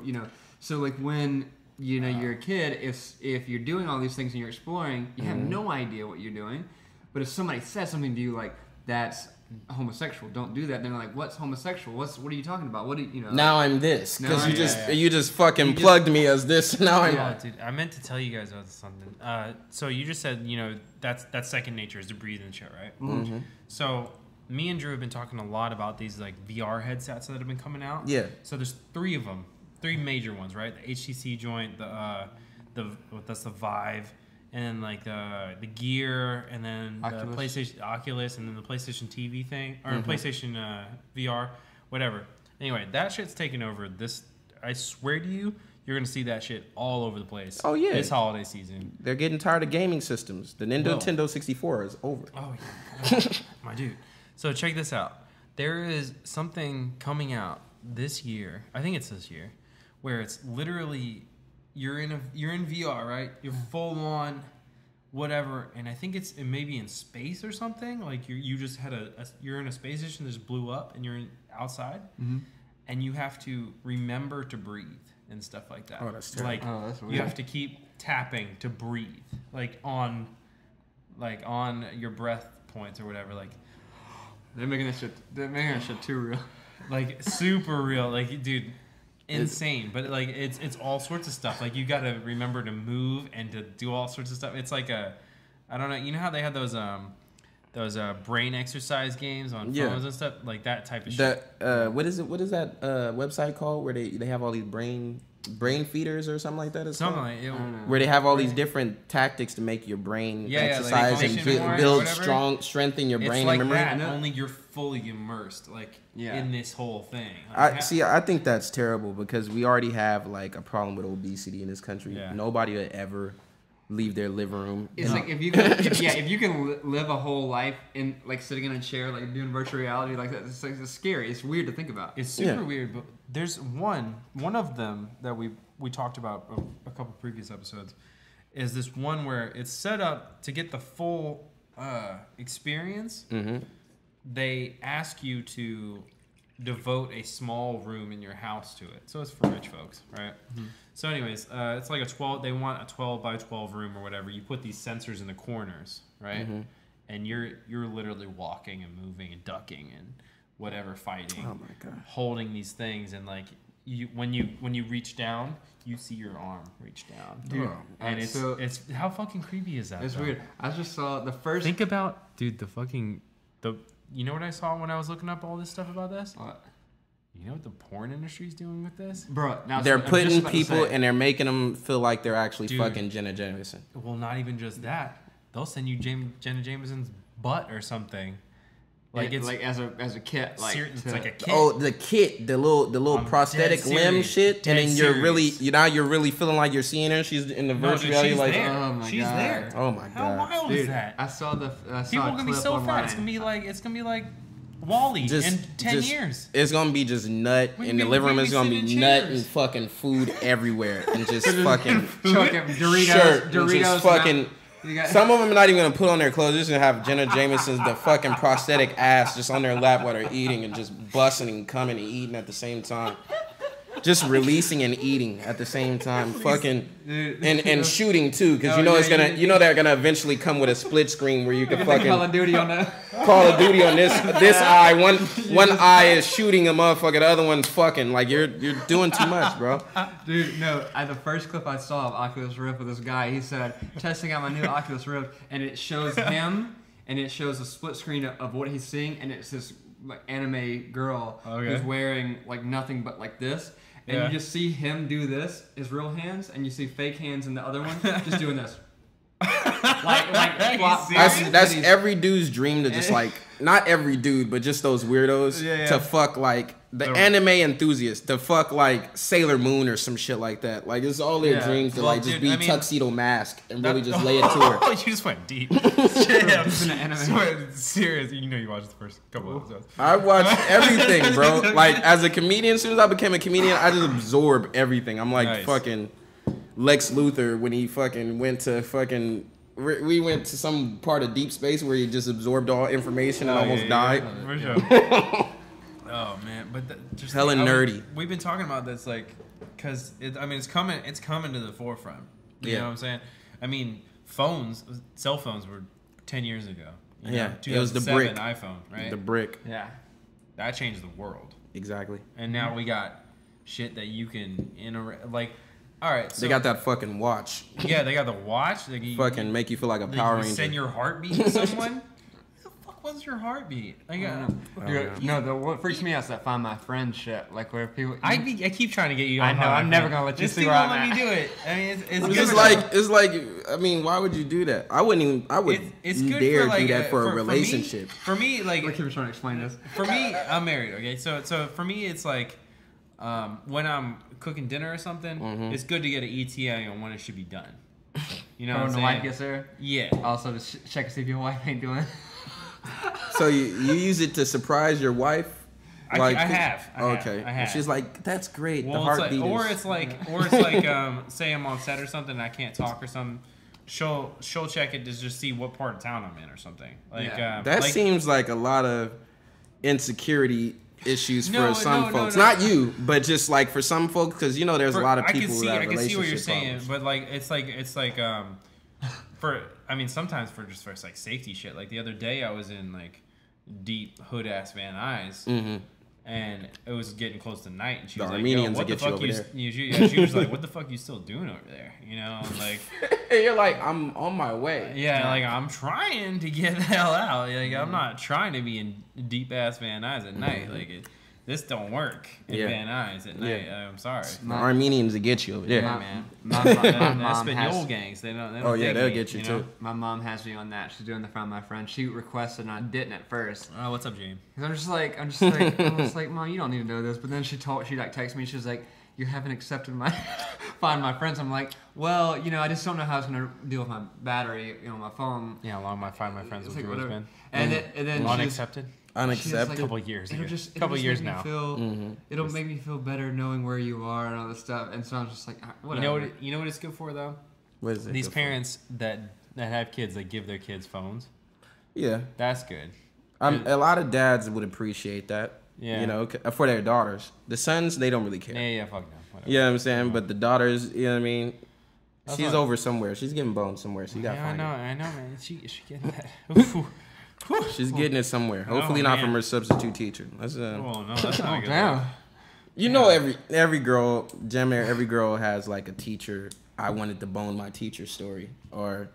So like when you're a kid, if you're doing all these things and you're exploring, you have no idea what you're doing. But if somebody says something to you like that's homosexual, don't do that. And they're like, what's homosexual? What are you talking about? What do you know?
Now I'm this because you just fucking plugged me as this. Now I'm.
Dude, I meant to tell you guys about something. So you just said that's second nature is to breathe and shit, right? Mm-hmm. So me and Drew have been talking a lot about these like VR headsets that have been coming out. Yeah. So there's three of them, three major ones, right? The HTC joint, that's the Vive. And then like the Gear, and then the PlayStation Oculus, and then the PlayStation TV thing, or PlayStation VR, whatever. Anyway, that shit's taking over. I swear to you, you're gonna see that shit all over the place.
Oh yeah,
this holiday season.
They're getting tired of gaming systems. The Nintendo 64 is over.
Oh yeah, my dude. So check this out. There is something coming out this year. I think it's this year, where it's literally. You're in VR, right? You're full on, whatever, and I think it may be in space or something. Like you just had you're in a space station that just blew up, and you're outside, and you have to remember to breathe and stuff like that.
Oh, that's terrible.
That's weird.
You have to keep tapping to breathe, like on your breath points or whatever. Like
they're making that shit too real.
Like super real. Like dude. Insane, but like it's all sorts of stuff. Like you got to remember to move and to do all sorts of stuff. It's like I don't know. You know how they have those brain exercise games on phones and stuff, like that type of shit.
What is that website called where they have all these brain feeders or something like that? Where they have all these different tactics to make your brain exercise and build strength in your brain
and
memory.
That, only you're fully immersed in this whole thing.
I think that's terrible because we already have like a problem with obesity in this country. Yeah. Nobody would ever leave their living room.
It's like if you can live a whole life in like sitting in a chair like doing virtual reality like that, it's scary. It's weird to think about.
It's super weird, but there's one of them that we talked about a couple previous episodes is this one where it's set up to get the full experience. Mm-hmm. They ask you to devote a small room in your house to it, so it's for rich folks, right? Mm-hmm. So anyways, it's like they want a 12 by 12 room or whatever. You put these sensors in the corners, right? Mm-hmm. And you're literally walking and moving and ducking and whatever, fighting.
Oh my god!
Holding these things and like when you reach down, you see your arm reach down,
dude.
And it's how fucking creepy is that?
It's weird. I just saw the first.
Think about you know what I saw when I was looking up all this stuff about this? What? You know what the porn industry's doing with this?
Bro,
they're putting people and they're making them feel like they're actually fucking Jenna Jameson.
Well, not even just that. They'll send you Jenna Jameson's butt or something.
Like it's like as a kit, like
it's like a kit.
Oh, the kit, the little prosthetic limb shit, and then you're really feeling like you're seeing her. She's in the virtual reality, like
there.
Oh my
she's
god,
there.
Oh my god,
how wild is that?
I saw
people are gonna be so
online.
fat. It's gonna be like Wally in 10 years.
It's gonna be just nut in the living room. It's gonna be nut and fucking food everywhere, and just fucking Doritos, just fucking. Some of them are not even gonna put on their clothes. They're just gonna have Jenna Jameson's the fucking prosthetic ass just on their lap while they're eating and just busting and coming and eating at the same time. Just releasing and eating at the same time, fucking and shooting too, because they're gonna eventually come with a split screen where you can fucking
Call of Duty on that.
Call of Duty on this eye. One eye is shooting a motherfucker, the other one's fucking. Like you're doing too much, bro.
Dude, no. The first clip I saw of Oculus Rift with this guy, he said testing out my new Oculus Rift, and it shows him, and it shows a split screen of what he's seeing, and it's this like anime girl who's wearing like nothing but like this. And you just see him do this, his real hands, and you see fake hands in the other one just doing this.
That's every dude's dream to just like, not every dude, but just those weirdos to fuck like the anime enthusiasts, to fuck like Sailor Moon or some shit like that. Like it's all their dreams to like just be Tuxedo Mask and really just lay it to her.
Oh, you just went deep. Serious, you know you watched the first couple of episodes.
I watched everything, bro. Like as a comedian, as soon as I became a comedian, I just absorb everything. I'm like fucking Lex Luthor when he fucking went to fucking. We went to some part of deep space where he just absorbed all information and almost died.
For sure. Oh man, but just
hella nerdy.
We've been talking about this like, cause it's coming to the forefront. You know what I'm saying? I mean, cell phones were 10 years ago.
It was the brick
iPhone, right?
The brick.
Yeah, that changed the world.
Exactly.
And now we got shit that you can interact like. All right, so
they got that fucking watch.
Yeah, they got the watch. They
fucking make you feel like a Power Ranger.
Send your heartbeat to someone. What the fuck was your heartbeat? Like,
what freaks me out is that Find My Friend shit. Like where people.
I keep trying to get you.
I know. I'm never gonna let you see where I'm at.
Let me do it. I mean,
it's like. I mean, why would you do that? I wouldn't even. I would dare do that for a relationship.
For me, like.
Look, he was trying to explain this.
For me, I'm married. Okay, so for me, it's like. When I'm cooking dinner or something, it's good to get an ETA on when it should be done. You know what I'm saying?
When the wife gets there?
Yeah.
Also, to check to see if your wife ain't doing it.
So you use it to surprise your wife?
I have.
Okay.
I have.
She's like, that's great.
Well,
the heartbeat
it's like, say I'm on set or something and I can't talk or something. She'll check it to just see what part of town I'm in or something. Like
that seems like a lot of insecurity issues for some folks. Not you, but just like for some folks, because there's a lot of people that have relationship problems. I can see what you're saying,
but like it's like sometimes for like safety shit. Like the other day, I was in like deep hood ass Van Nuys, and it was getting close to night, and she was like,
Armenians
"What the
get you
fuck
over there."
She was like, "What the fuck you still doing over there?" You know, like
you're like, "I'm on my way."
Yeah, like I'm trying to get the hell out. Like I'm not trying to be in deep ass Van Nuys at night. Like this don't work in Van Nuys at night. I'm sorry.
The Armenians that get you over there.
Yeah, man. My
Espanol gangs. They don't
they'll get you too.
My mom has me on that. She's doing the Find My Friend. She requested and I didn't at first.
Oh, what's up, James?
Because I'm just like, Mom, you don't need to know this. But then she like texted me. She was like, you haven't accepted my Find My Friends. I'm like, well, I just don't know how it's gonna deal with my battery, my phone.
Yeah, how long my Find My Friends with
like,
yours been?
And then
unaccepted.
Unaccepted.
Like, couple years now.
It'll make me feel better knowing where you are and all this stuff. And so I'm just like, whatever.
You know what it's good for though?
What is it?
These parents that have kids that give their kids phones.
Yeah,
that's good.
A lot of dads would appreciate that. Yeah, for their daughters. The sons, they don't really care.
Yeah, fuck no. Whatever.
You know what I'm saying? But the daughters, you know what I mean? She's over somewhere. She's getting boned somewhere. So you gotta find it.
I know, man. She getting that.
She's getting it somewhere. Hopefully not from her substitute teacher. That's
no, that's not good.
Damn. Every girl, every girl has like a teacher. I wanted to bone my teacher story, or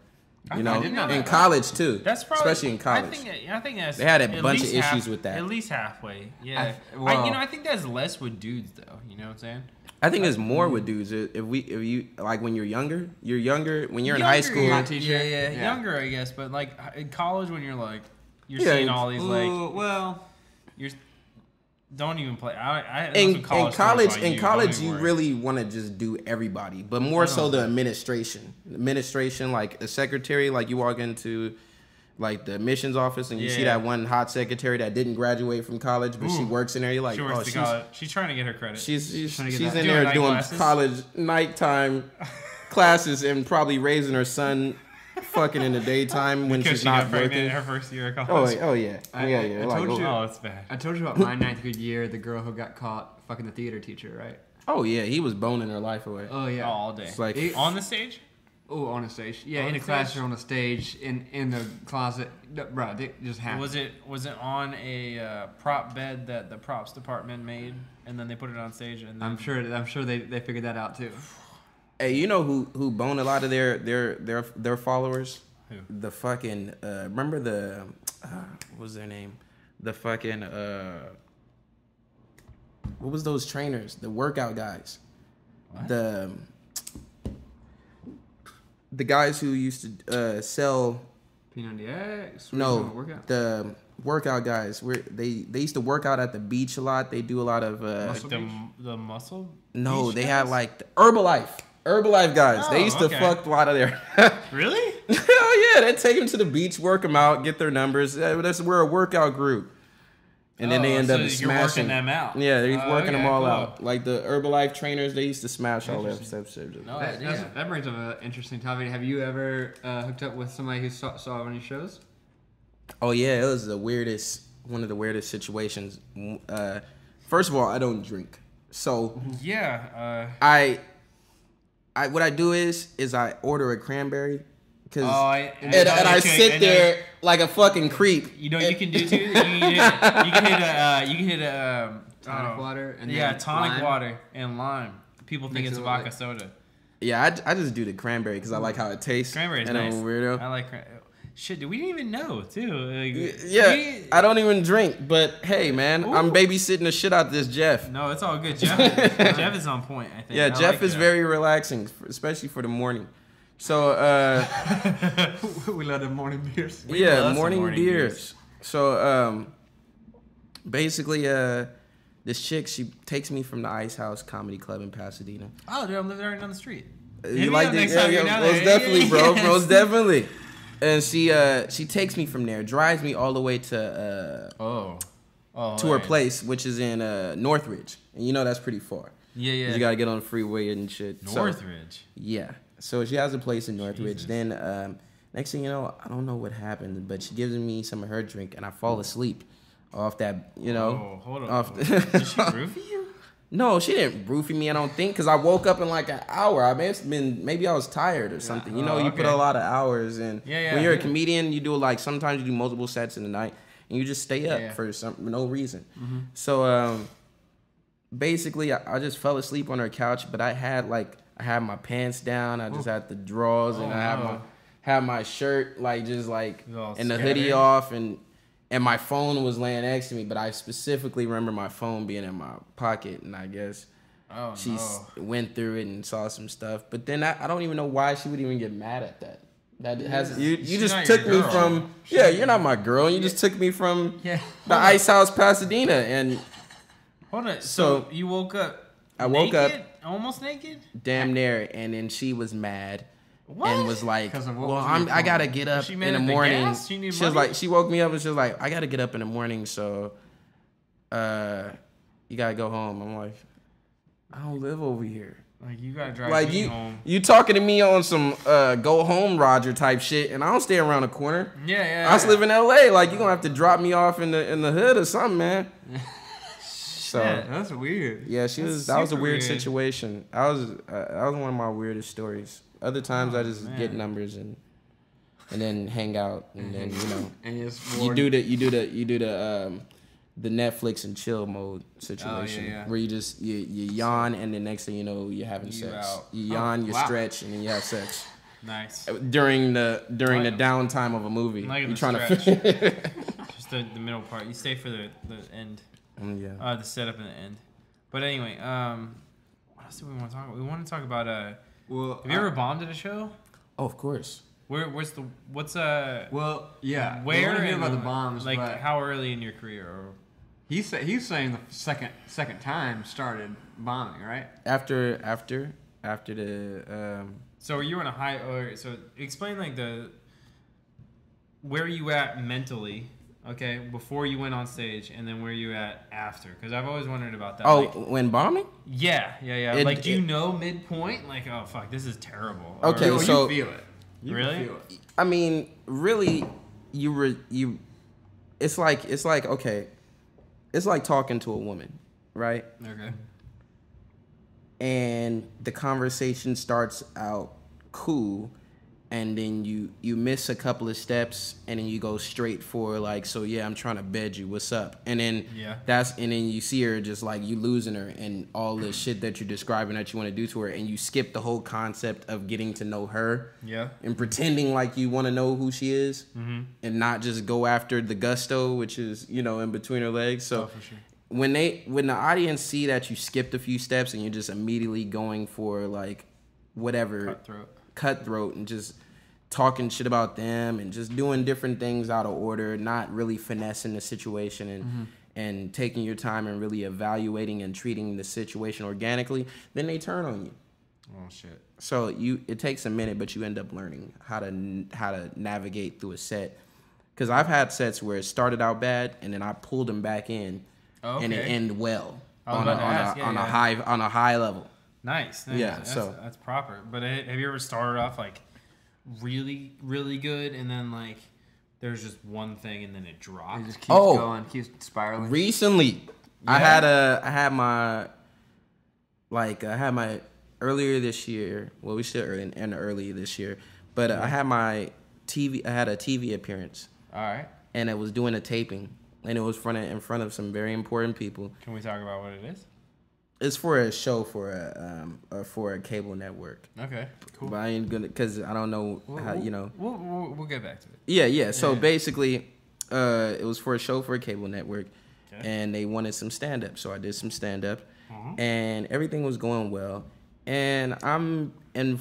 in college too. That's probably, especially in college.
I think that's
they had a bunch of issues with that.
At least halfway. Yeah. I think that's less with dudes though. You know what I'm saying?
I think it's more with dudes. If you like when you're younger when you're in high school.
Younger I guess, but like in college when you're like. You're seeing all these you're don't even play.
In college, you really want to just do everybody, but more so the administration. Like a secretary, like you walk into like the admissions office, and you see that one hot secretary that didn't graduate from college, but she works in there. You're like,
she's trying to get her credit.
She's in there doing college nighttime classes and probably raising her son fucking in the daytime when she's not working.
Her first year of college.
Oh yeah.
It's bad.
I told you about my 9th grade year, the girl who got caught fucking the theater teacher, right?
Oh yeah, he was boning her life away.
Oh yeah,
all day.
It's like
on the stage.
Oh, on a stage. Yeah, in a classroom, on a stage, in the closet. Bro, it just happened.
Was it on a prop bed that the props department made, and then they put it on stage? And then...
I'm sure they figured that out too.
Hey, you know who boned a lot of their followers?
Who?
The fucking remember the what was their name? The fucking what was those trainers? The workout guys.
What?
The guys who used to sell
P90X?
The workout guys. They used to work out at the beach a lot. They do a lot of
the muscle.
No, they
guys?
had like the Herbalife guys. They used to fuck a lot of their.
Really?
Hell yeah! They take them to the beach, work them out, get their numbers. We're a workout group. And then they end up smashing.
You're working them out.
Yeah, they're working them all out. Like the Herbalife trainers, they used to smash all their steps.
No,
that brings up an interesting topic. Have you ever hooked up with somebody who saw one of your shows?
Oh yeah, it was one of the weirdest situations. First of all, I don't drink, so
yeah.
I what I do is I order a cranberry. And I sit there like a fucking creep.
You know what you can do too? You can hit a
tonic water and
tonic
lime.
Water and lime. People think it's vodka soda.
Yeah, I just do the cranberry because I like how it tastes.
Cranberry's
and
nice.
I'm a weirdo.
I like shit. We didn't even know too.
I don't even drink, but hey, man, I'm babysitting the shit out of this Jeff.
No, it's all good. Jeff is on point. I think.
Yeah, Jeff is very relaxing, especially for the morning. So
we love the morning beers.
Morning beers. So basically this chick, she takes me from the Ice House Comedy Club in Pasadena.
Oh, dude, I'm living right down the street.
You like it? Yeah, most definitely, bro. Most definitely. And she takes me from there, drives me all the way to her place, which is in Northridge, and you know that's pretty far.
Yeah.
You gotta get on the freeway and shit.
Northridge.
Yeah. So she has a place in Northridge. Jesus. Then next thing you know, I don't know what happened, but she gives me some of her drink, and I fall asleep off that.
Oh, hold on. Did she roofie you?
No, she didn't roofie me. I don't think, because I woke up in like an hour. Maybe I was tired or something. You know, you put a lot of hours in. When you're a comedian, you do sometimes you do multiple sets in the night, and you just stay up for no reason. Mm-hmm. So basically, I just fell asleep on her couch, but I had my pants down. I just had the drawers, and I had my shirt and the hoodie off, and my phone was laying next to me. But I specifically remember my phone being in my pocket, and I guess she went through it and saw some stuff. But then I don't even know why she would even get mad at that. You just took me from you're not my girl. You just took me from the Ice House Pasadena, and
hold on. So you woke up?
I woke up.
Almost naked?
Damn near. And then she was mad.
What?
And was like, I gotta get up in the morning. She woke me up and she was like, I gotta get up in the morning, so you gotta go home. I'm like, I don't live over here.
Like, you gotta drive me home.
You talking to me on some go home Roger type shit, and I don't stay around the corner.
Yeah.
I just live in LA. Like, you gonna have to drop me off in the hood or something, man. So
that's weird.
Yeah, that was a weird situation. That was one of my weirdest stories. Other times I just get numbers and then hang out, and then
and
you do the Netflix and chill mode situation where you just you yawn, and the next thing you know you're having sex. You yawn, you stretch, and then you have sex.
Nice.
During the downtime of a movie.
You're trying to just the middle part. You stay for the end. The setup and the end. But anyway, what else do we want to talk about? We want to talk about have you ever bombed at a show?
Oh, of course.
Where
Where
and
about the bombs?
Like, how early in your career? Or
he's saying the second time started bombing, right?
After the
So you were in a high. So explain where are you at mentally? Okay, before you went on stage, and then where you at after? Because I've always wondered about that.
Oh,
like,
when bombing?
Yeah. Like, do you know midpoint? Like, oh fuck, this is terrible.
Okay,
Or,
so
you feel it. You
really?
Feel it.
I mean, really, it's like okay, it's like talking to a woman, right?
Okay.
And the conversation starts out cool, and then you miss a couple of steps, and then you go straight for like, so yeah, I'm trying to bed you, what's up? And then and then you see her just like you losing her and all the shit that you're describing that you want to do to her, and you skip the whole concept of getting to know her, and pretending like you want to know who she is, and not just go after the gusto, which is in between her legs. So
for sure.
when the audience see that you skipped a few steps and you're just immediately going for like whatever cutthroat and just talking shit about them and just doing different things out of order, not really finessing the situation and taking your time and really evaluating and treating the situation organically, then they turn on you.
Oh shit.
So it takes a minute, but you end up learning how to navigate through a set. Because I've had sets where it started out bad and then I pulled them back in, and it ended well on a high level.
Nice.
Yeah,
that's proper. But have you ever started off like really, really good, and then like there's just one thing, and then it drops?
It just keeps going, keeps spiraling.
Recently, I had my earlier this year. Well, we still early this year, but I had my TV. I had a TV appearance.
All right.
And I was doing a taping, and it was in front of some very important people.
Can we talk about what it is?
It's for a show for a cable network.
Okay, cool.
But I ain't gonna, cause I don't know how
We'll get back to it.
Yeah. So basically, it was for a show for a cable network, and they wanted some stand up. So I did some stand up, and everything was going well. And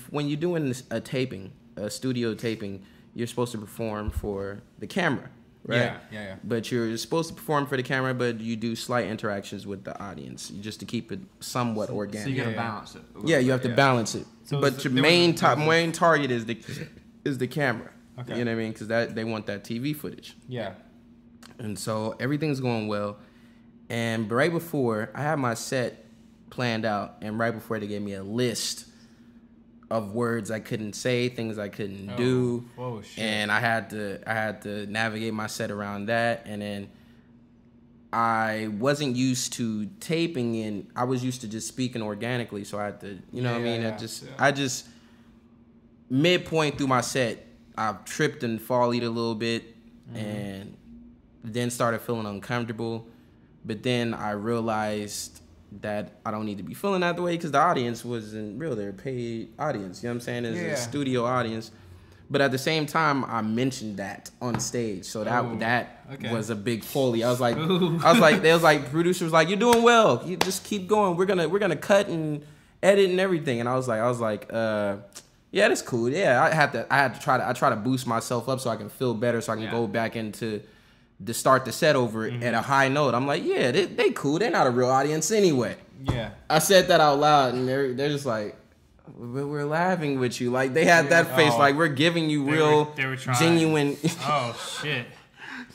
when you're doing a studio taping, you're supposed to perform for the camera. Right?
Yeah.
But you're supposed to perform for the camera, but you do slight interactions with the audience just to keep it somewhat organic.
So you gotta balance it.
Yeah, you have to balance it. So but your main target is the camera. Okay. You know what I mean? Because they want that TV footage.
Yeah.
And so everything's going well. And right before, I had my set planned out, and right before they gave me a list of words I couldn't say, things I couldn't do.
Whoa, shit.
And I had to navigate my set around that. And then I wasn't used to taping, and I was used to just speaking organically, so I had to, I just midpoint through my set, I tripped and fallied a little bit, and then started feeling uncomfortable. But then I realized that I don't need to be feeling that way, because the audience wasn't real. They're a paid audience. You know what I'm saying? It's a studio audience. But at the same time, I mentioned that on stage, so that was a big foley. I was like, producer was like, "You're doing well. You just keep going. We're gonna cut and edit and everything." And I was like, yeah, that's cool. Yeah, I had to try to boost myself up so I can feel better, so I can go back into to start the set over at a high note. I'm like, yeah, they cool. They're not a real audience anyway.
Yeah.
I said that out loud, and they're just like, we're laughing with you. Like, they had that face, like, we're giving you
they were trying.
Genuine.
Oh, shit.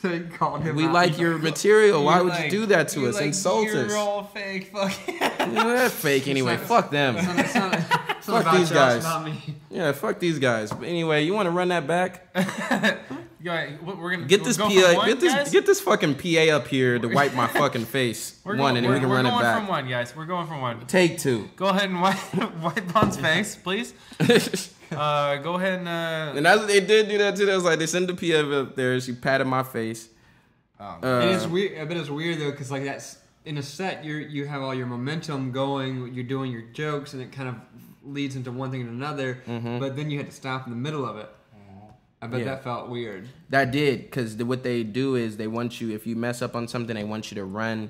They called him
we
out.
like your material. Why would you do that to us? Insult us.
You're all fake. Fuck.
They're fake anyway. Fuck them. Fuck these guys. Yeah, fuck these guys. But anyway, you want to run that back?
We're gonna
get this PA. Get this fucking PA up here to wipe my fucking face. And then we can run it back.
We're going from one, guys. We're going from one.
Take two.
Go ahead and wipe Bon's face, please. Go ahead and.
And that's what they did do that too. They was like, they sent the PA up there. She patted my face.
It's weird. But it's weird though, because like that's in a set, you have all your momentum going. You're doing your jokes, and it kind of leads into one thing and another. But then you had to stop in the middle of it. I bet that felt weird. That
did, because what they do is they want you, if you mess up on something, they want you to run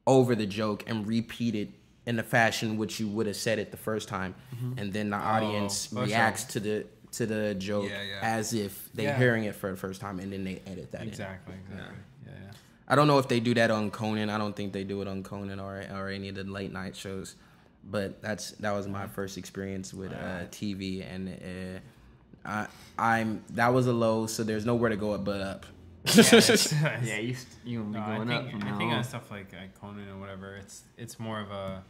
over the joke and repeat it in the fashion which you would have said it the first time, and then the audience reacts to the joke as if they're hearing it for the first time, and then they edit that in.
Exactly. Yeah.
I don't know if they do that on Conan. I don't think they do it on Conan or any of the late night shows, but that was my first experience with TV, and That was a low, so there's nowhere to go but up.
Yeah, you won't be
No,
going up from
I
now
think
on.
on stuff like Conan or whatever, it's more of a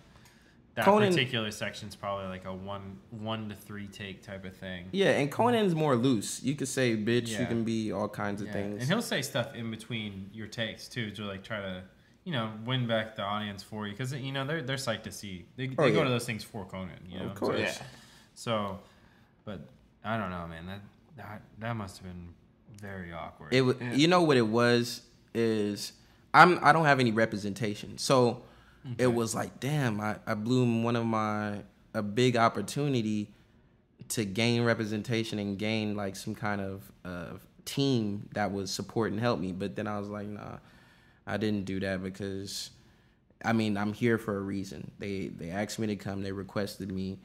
that
Conan-
particular section's probably like a one to three take type of thing.
Yeah, and Conan's more loose. You could say bitch.
Yeah.
You can be all kinds of
Yeah.
things.
And he'll say stuff in between your takes too, to like try to win back the audience for you, because they're psyched to see. They go
yeah.
to those things for Conan.
Of course.
Yeah.
So, but I don't know, man. That must have been very awkward.
You know what it was is I don't have any representation, so it was like, damn, I blew a big opportunity to gain representation and gain like some kind of team that would support and help me. But then I was like, nah, I didn't do that because, I mean, I'm here for a reason. They asked me to come, they requested me,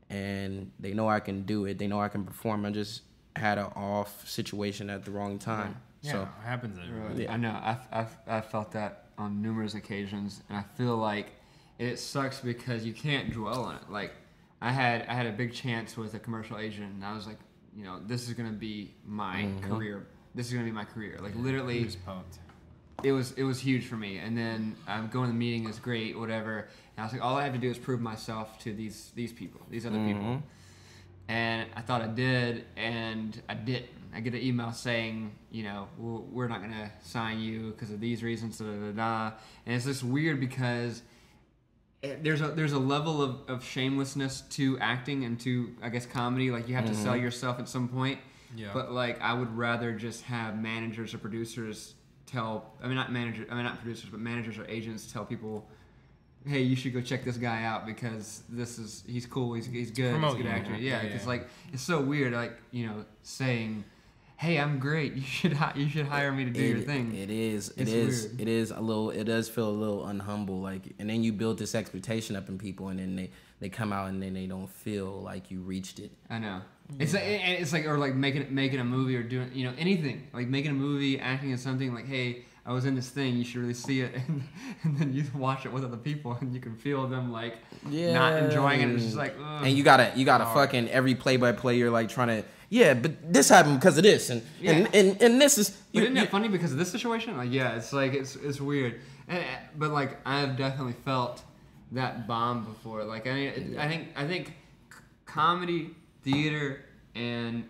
and they know I can do it. They know I can perform. I just had an off situation at the wrong time.
Yeah,
So
it happens.
Really. I know. I've felt that on numerous occasions, and I feel like it sucks because you can't dwell on it. Like I had a big chance with a commercial agent, and I was like, this is gonna be my career. This is gonna be my career. Like literally,
He was pumped.
it was huge for me. And then I'm going to the meeting is great, whatever. And I was like, all I have to do is prove myself to these people, these other people. And I thought I did, and I didn't. I get an email saying, we're not gonna sign you because of these reasons, da da da da. And it's just weird because there's a level of shamelessness to acting and to, I guess, comedy. Like you have to sell yourself at some point.
Yeah.
But like I would rather just have managers or producers not producers, but managers or agents tell people, hey, you should go check this guy out because he's cool, he's good,
Promote
he's a good
you.
actor. Yeah,
Yeah,
it's
yeah.
like it's so weird, like saying, hey, I'm great, you should hire me to do your thing.
It is.
It's weird.
It is a little. It does feel a little unhumble. Like, and then you build this expectation up in people, and then they come out and then they don't feel like you reached it.
I know. It's like or like making a movie or doing anything, like making a movie, acting in something, like, hey, I was in this thing, you should really see it, and then you watch it with other people and you can feel them like not enjoying it. It's just like, ugh.
And you gotta fucking every play-by-play you're like trying to, but this happened because of this, and this is.
But isn't that funny because of this situation? Like, yeah, it's like it's weird, but like I've definitely felt that bomb before. Like I think comedy, theater, and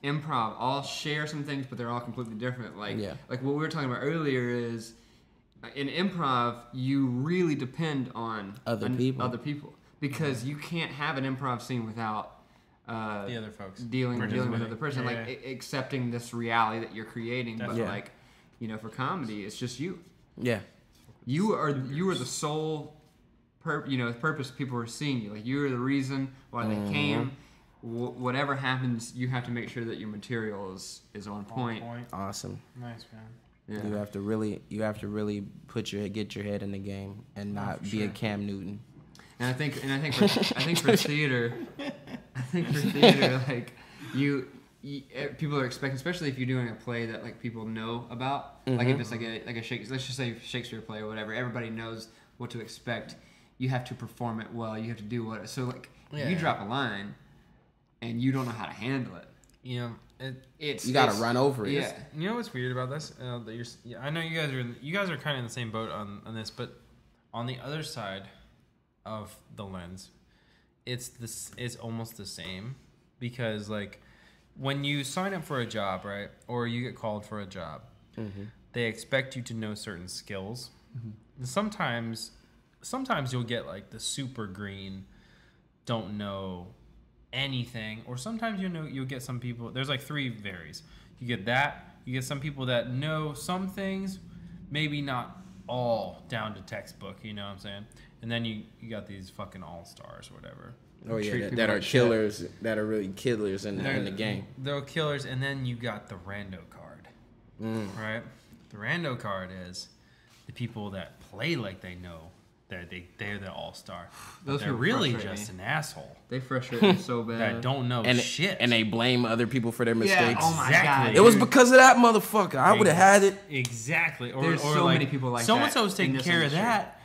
improv all share some things, but they're all completely different. Like what we were talking about earlier is in improv you really depend on
other people
because you can't have an improv scene without
The other folks
dealing with
participating.
another person,
Yeah,
like
yeah.
accepting this reality that you're creating.
Definitely.
But like for comedy, it's just you.
Yeah.
You are the sole purpose people are seeing you. Like you are the reason why they came. Whatever happens, you have to make sure that your material is on point.
Awesome.
Nice, man.
Yeah.
You have to really get your head in the game and not be a Cam Newton.
And I think for theater, like you people are expecting, especially if you're doing a play that like people know about, like if it's like a Shakespeare, let's just say Shakespeare play or whatever, everybody knows what to expect. You have to perform it well. You have to do what. So like you drop a line, and you don't know how to handle it.
You
gotta run over it.
Yeah.
You know what's weird about this? I know you guys are kind of in the same boat on this, but on the other side of the lens, it's almost the same, because like when you sign up for a job, right, or you get called for a job, they expect you to know certain skills. And sometimes you'll get like the super green, don't know anything, or sometimes you'll get some people. There's like three varies. You get that. You get some people that know some things, maybe not all down to textbook. You know what I'm saying? And then you got these fucking all-stars or whatever.
Oh
Treat
yeah,
people
that are
like shit.
killers. That are really killers in the game.
They're killers, and then you got the rando card, right? The rando card is the people that play like they know they're the all-star.
Those
They're
people
really
frustrate
just
me.
an asshole
They frustrate me so bad.
that don't know
And
shit.
and they blame other people for their mistakes.
Oh my
Exactly.
god.
It was
dude.
because of that motherfucker. I would have had it.
Exactly. Or,
There's
or
so
like,
many people like
so
that
and so's
in
taking
this
care of
industry.
that,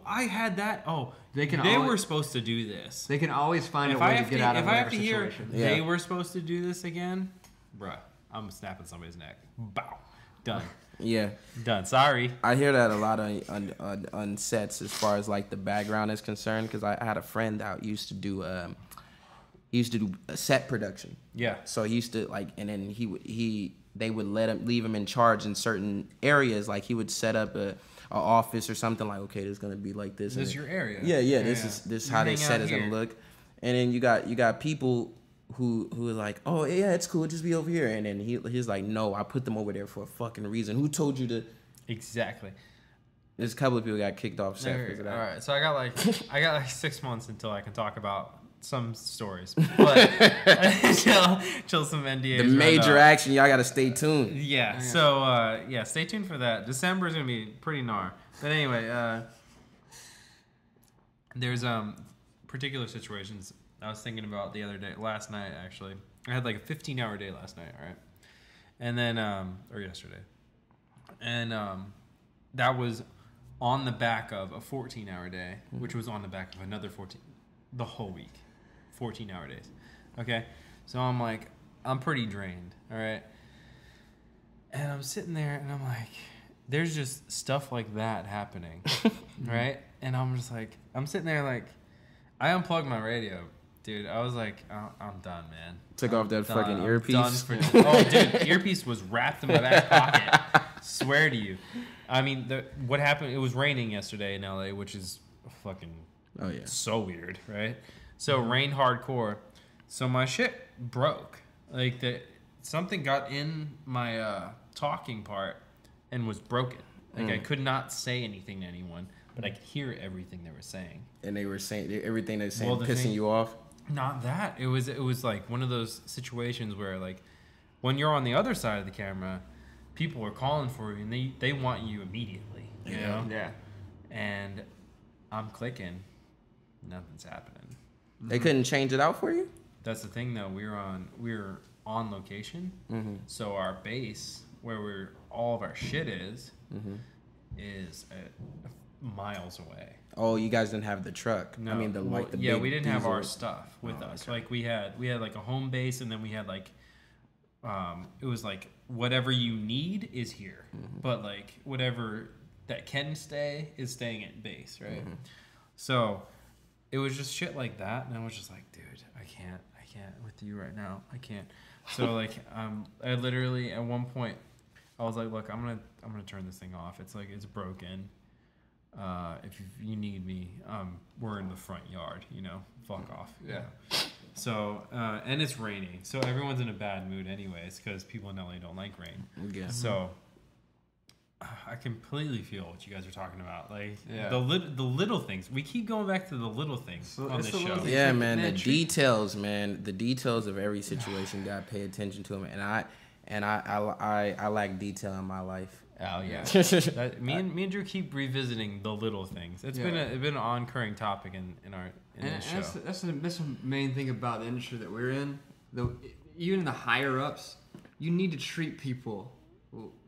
I had that. Oh, they were supposed to do this.
They can always find a way to get out of whatever situation.
If I have to hear they were supposed to do this again, bruh, I'm snapping somebody's neck. Bow. Done.
Yeah.
Done. Sorry.
I hear that a lot on sets as far as like the background is concerned, because I had a friend that used to do a set production.
Yeah.
So he used to like, and then they would leave him in charge in certain areas. Like he would set up a office or something, like, okay, this is gonna be like this.
This is your area.
Yeah. This is how they set is gonna look. And then you got people who are like, oh yeah, it's cool, just be over here. And then he's like, no, I put them over there for a fucking reason. Who told you to?
Exactly.
There's a couple of people got kicked off set because of that.
All right, so I got like 6 months until I can talk about some stories, but chill some NDAs.
The major action, y'all got to stay tuned.
Yeah. So stay tuned for that. December is gonna be pretty gnar. But anyway, there's particular situations I was thinking about the other day, last night actually. I had like a 15-hour day last night, right? And then or yesterday, and that was on the back of a 14-hour day, which was on the back of another 14, the whole week. 14-hour days. Okay? So I'm like, I'm pretty drained, all right? And I'm sitting there and I'm like, there's just stuff like that happening, right? And I'm just like, I'm sitting there like, I unplugged my radio, dude. I was like, I'm done, man.
Took off that fucking earpiece.
Dude, earpiece was wrapped in my back pocket. Swear to you. I mean, what happened, it was raining yesterday in LA, which is fucking so weird, right? So rained hardcore. So my shit broke. Like something got in my talking part and was broken. Like I could not say anything to anyone, but I could hear everything they were saying.
And they were saying everything they were saying, pissing you off.
Not that. It was like one of those situations where like when you're on the other side of the camera, people are calling for you and they want you immediately. You know?
Yeah.
And I'm clicking. Nothing's happening.
They couldn't change it out for you?
That's the thing, though. We're on location, so our base, where all of our shit is miles away.
Oh, you guys didn't have the truck.
No,
I mean
we didn't have our stuff with us. Okay. Like we had like a home base, and then we had like it was like whatever you need is here, but like whatever that can stay is staying at base, right? So it was just shit like that, and I was just like, dude, I can't with you right now. I can't. So like, I literally at one point, I was like, look, I'm gonna turn this thing off. It's like it's broken. If you need me, we're in the front yard. You know, fuck off. Yeah. So and it's raining, so everyone's in a bad mood anyways, because people in LA don't like rain. Yeah. So I completely feel what you guys are talking about. Like the little things. We keep going back to the little things on this show.
Yeah, man. The details, man. The details of every situation. You gotta pay attention to them. And I lack detail in my life.
Oh yeah. Me and Drew keep revisiting the little things. It's been an oncurring topic in this show.
That's the main thing about the industry that we're in. Even the higher ups, you need to treat people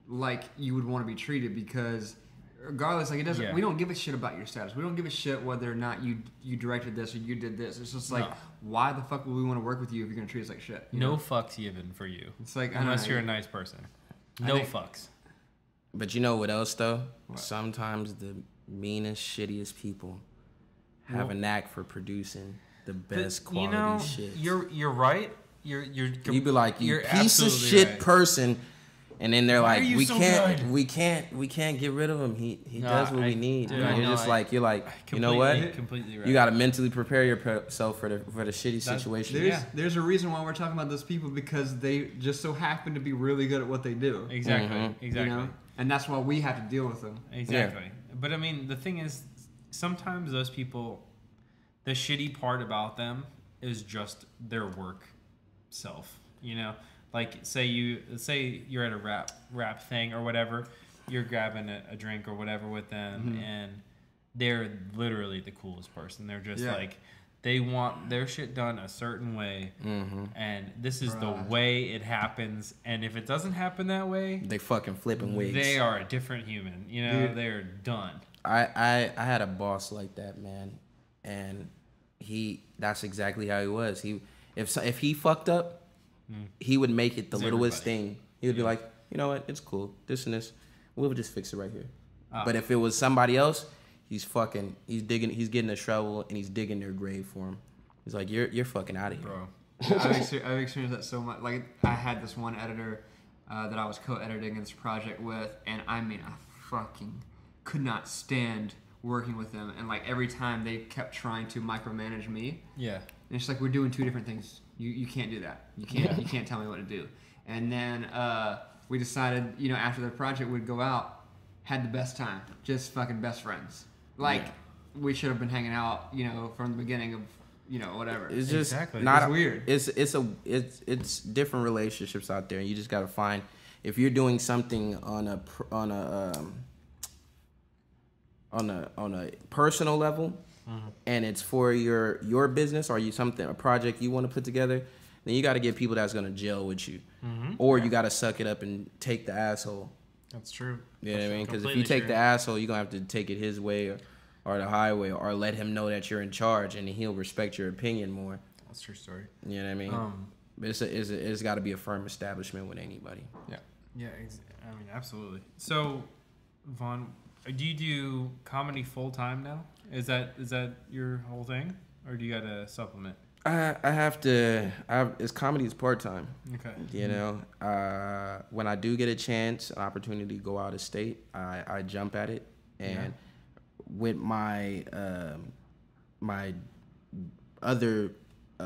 like you would want to be treated, because regardless, like it doesn't. We don't give a shit about your status. We don't give a shit whether or not you directed this or you did this. It's just like, why the fuck would we want to work with you if you're gonna treat us like shit?
No fucks given for you.
It's like,
unless you're a nice person. No fucks.
But you know what else though? What? Sometimes the meanest, shittiest people have a knack for producing the best quality shit.
You're right.
You'd be like, you piece of shit person. And then they're like, we can't get rid of him. He does what we need. Dude, and you're like, you know what?
Completely right.
You got to mentally prepare yourself for the shitty situation.
There's a reason why we're talking about those people, because they just so happen to be really good at what they do.
Exactly. Exactly. You know?
And that's why we have to deal with them.
Exactly. Yeah. But I mean, the thing is, sometimes those people, the shitty part about them is just their work self. You know. Like, say you're at a rap thing or whatever, you're grabbing a drink or whatever with them, and they're literally the coolest person. They're just like, they want their shit done a certain way, and this is the way it happens. And if it doesn't happen that way,
they fucking flipping wigs.
They are a different human. You know, they're done.
I had a boss like that, man, and that's exactly how he was. If he fucked up, he would make it the littlest thing. He would be like, you know what, it's cool, this and this, we'll just fix it right here. But if it was somebody else, he's getting a shovel and he's digging their grave for him. He's like, you're fucking out of here,
bro. I've experienced that so much. Like, I had this one editor that I was co-editing this project with, and I mean, I fucking could not stand working with them. And like every time they kept trying to micromanage me. Yeah. And it's like, we're doing two different things. You can't do that. You can't tell me what to do. And then we decided, you know, after the project would go out, had the best time, just fucking best friends. Like we should have been hanging out, you know, from the beginning of, you know, whatever.
It's just not weird. It's different relationships out there, and you just gotta find if you're doing something on a personal level, and it's for your business or a project you want to put together, then you got to get people that's gonna gel with you, or you got to suck it up and take the asshole.
That's true.
You know what I mean? Because if you take the asshole, you're gonna have to take it his way or the highway, or let him know that you're in charge, and he'll respect your opinion more.
That's a true story.
You know what I mean? But it's got to be a firm establishment with anybody.
Yeah. Yeah. I mean, absolutely. So, Vaughn, do you do comedy full time now? Is that your whole thing, or do you got to supplement? It's comedy is part time. Okay. You know, when I do get an opportunity to go out of state, I jump at it, and with my my other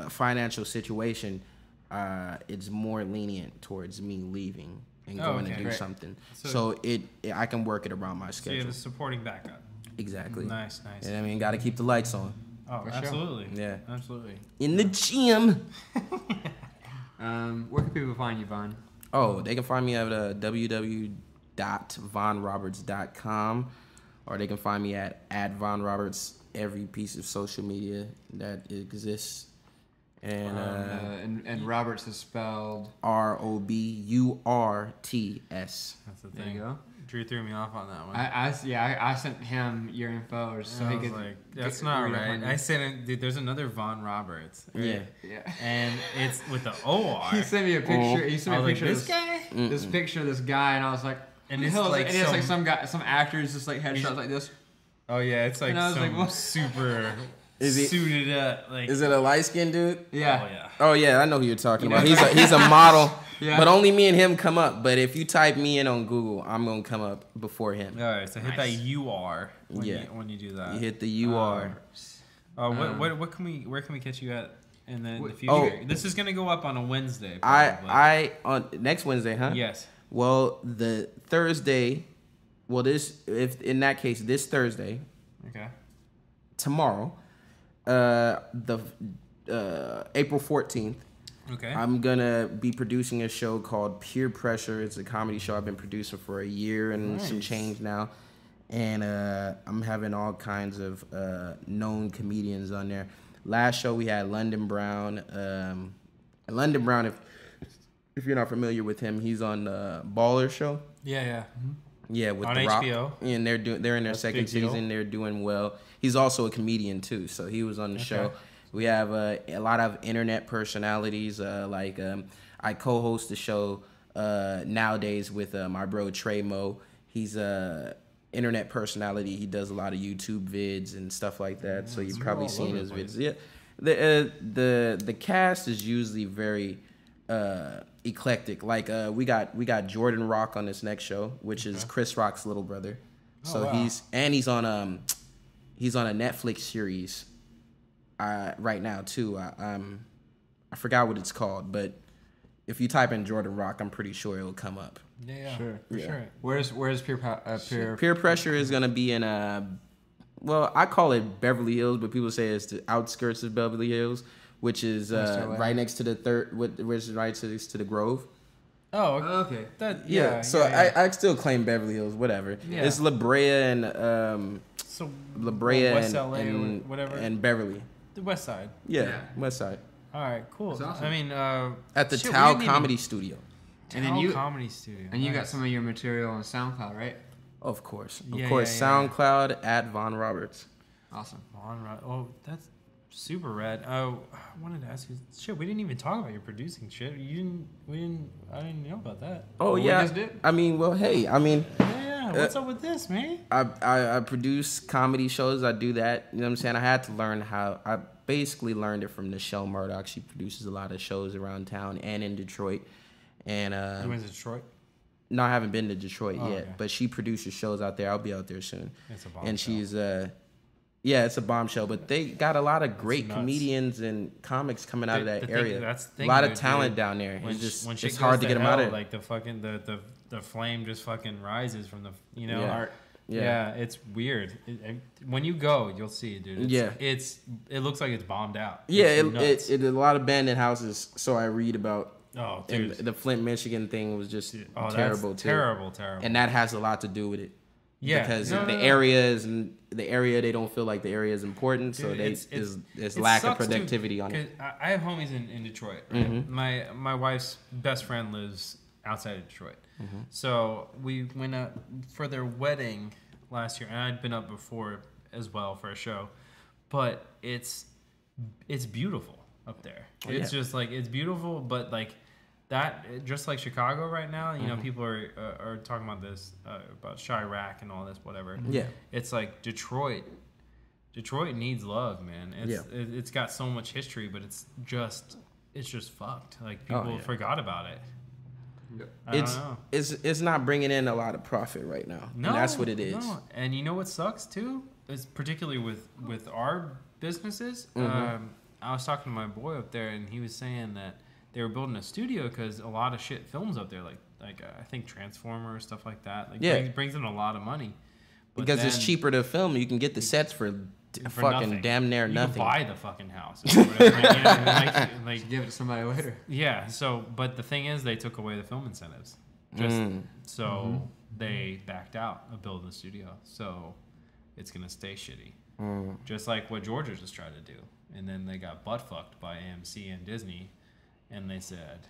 financial situation, it's more lenient towards me leaving and going to do something. So I can work it around my schedule. So you have a supporting backup.
Exactly.
Nice.
You know what I mean? Got to keep the lights on.
Oh, absolutely.
Sure. Yeah.
Absolutely.
In the gym.
Where can people find you, Vaughn?
Oh, they can find me at www.vonroberts.com, or they can find me at @vonroberts every piece of social media that exists.
And Roberts is spelled
ROBURTS.
That's the thing.
There you go.
Drew threw me off on that one.
I sent him your info so he could.
Like, that's not right. I sent dude. There's another Von Roberts. Right? Yeah. And it's with the OR.
He sent me a picture. He sent me a picture
of this guy.
This picture of this guy, and I was like,
and it's like
some guy, some actors just like headshots like this.
Oh yeah, it's like some super. Suited up, like.
Is it a light skinned dude?
Yeah.
Oh yeah, I know who you're talking about. He's a model. Yeah. But only me and him come up. But if you type me in on Google, I'm gonna come up before him.
All right, so hit that UR when you do that.
You hit the UR.
Where can we catch you at? And then the future. This is gonna go up on a Wednesday. Probably.
On next Wednesday, huh?
Yes.
Well, the Thursday. Well, this Thursday.
Okay.
Tomorrow. The April 14th.
Okay.
I'm gonna be producing a show called Peer Pressure. It's a comedy show I've been producing for a year and some change now, and I'm having all kinds of known comedians on there. Last show we had London Brown. London Brown, if you're not familiar with him, he's on the Baller Show.
Yeah. Mm-hmm.
Yeah, with
on
The
HBO.
Rock. And they're in their second season. They're doing well. He's also a comedian too, so he was on the show. We have a lot of internet personalities. I co-host the show nowadays with my bro Trey Mo. He's a internet personality. He does a lot of YouTube vids and stuff like that. So you've probably seen his vids. Yeah, the cast is usually very eclectic. Like we got Jordan Rock on this next show, which is Chris Rock's little brother. So he's on a Netflix series right now too. I forgot what it's called, but if you type in Jordan Rock, I'm pretty sure it'll come up.
Yeah, sure, for sure.
Where's Peer
Pressure is gonna be in I call it Beverly Hills, but people say it's the outskirts of Beverly Hills, which is right next to which is right next to the Grove.
Oh, okay.
I still claim Beverly Hills, whatever. Yeah. It's La Brea and La Brea
West LA and
whatever, and Beverly.
The West Side.
Yeah, West Side.
All right, cool.
That's awesome.
I mean,
at the Tao Comedy Studio.
And then Comedy Studio.
And you got some of your material on SoundCloud, right?
Of course.
Yeah,
Of course.
yeah, yeah.
SoundCloud at Von Roberts.
Awesome.
Oh, that's super rad. Oh, I wanted to ask you. Shit, we didn't even talk about your producing shit. I didn't know about that.
Oh,
We
yeah.
just did.
I mean, well, hey,
Yeah. What's up with this, man?
I produce comedy shows. I do that. You know what I'm saying? I had to learn how. I basically learned it from Nichelle Murdoch. She produces a lot of shows around town and in Detroit. And
You went to Detroit?
no, I haven't been to Detroit
Oh,
yet,
okay.
but she produces shows out there. I'll be out there soon.
It's a bomb.
And she's yeah, it's a bombshell. But they got a lot of great
nuts.
comedians and comics coming out of that
The thing-
area.
that's the
a
thing,
lot of
dude,
talent
dude.
down there.
When shit
It's hard to get them out of it.
Like the fucking the flame just fucking rises from the
Yeah.
art.
Yeah.
Yeah, it's weird. When you go, you'll see it, dude. It looks like it's bombed out.
Yeah,
It's nuts.
it a lot of abandoned houses. So I read about.
Oh,
And
dude.
the Flint, Michigan thing was just
That's
terrible too.
Terrible.
And that has a lot to do with it.
Yeah,
Because
no,
the
no, no.
area they don't feel like the area is important, so
Dude,
there's
it
lack of
sucks, too,
productivity on it.
'cause I have homies in Detroit. Right?
Mm-hmm.
My wife's best friend lives outside of Detroit,
Mm-hmm.
so we went up for their wedding last year, and I'd been up before as well for a show, but it's beautiful up there. It's just like it's beautiful, but like that, just like Chicago right now, you know, people are talking about this about Chirac and all this, whatever.
Yeah.
It's like Detroit needs love, man. It's got so much history, but it's just fucked. Like people forgot about it. I don't know.
It's not bringing in a lot of profit right now.
No,
And that's what it is.
No. And you know what sucks too? Is particularly with our businesses.
Mm-hmm.
I was talking to my boy up there, and he was saying that they were building a studio because a lot of shit films up there, like I think Transformers, stuff like that. Like brings in a lot But
Because it's
then-
cheaper to film. You can get the sets for fucking
nothing.
damn near
you
nothing.
can buy the fucking house. Or whatever, you know, like
Give it to somebody later.
yeah. So, but the thing is, they took away the film incentives, so they backed out of building the studio. So it's gonna stay shitty, just like what Georgia just tried to do, and then they got butt fucked by AMC and Disney, and they said,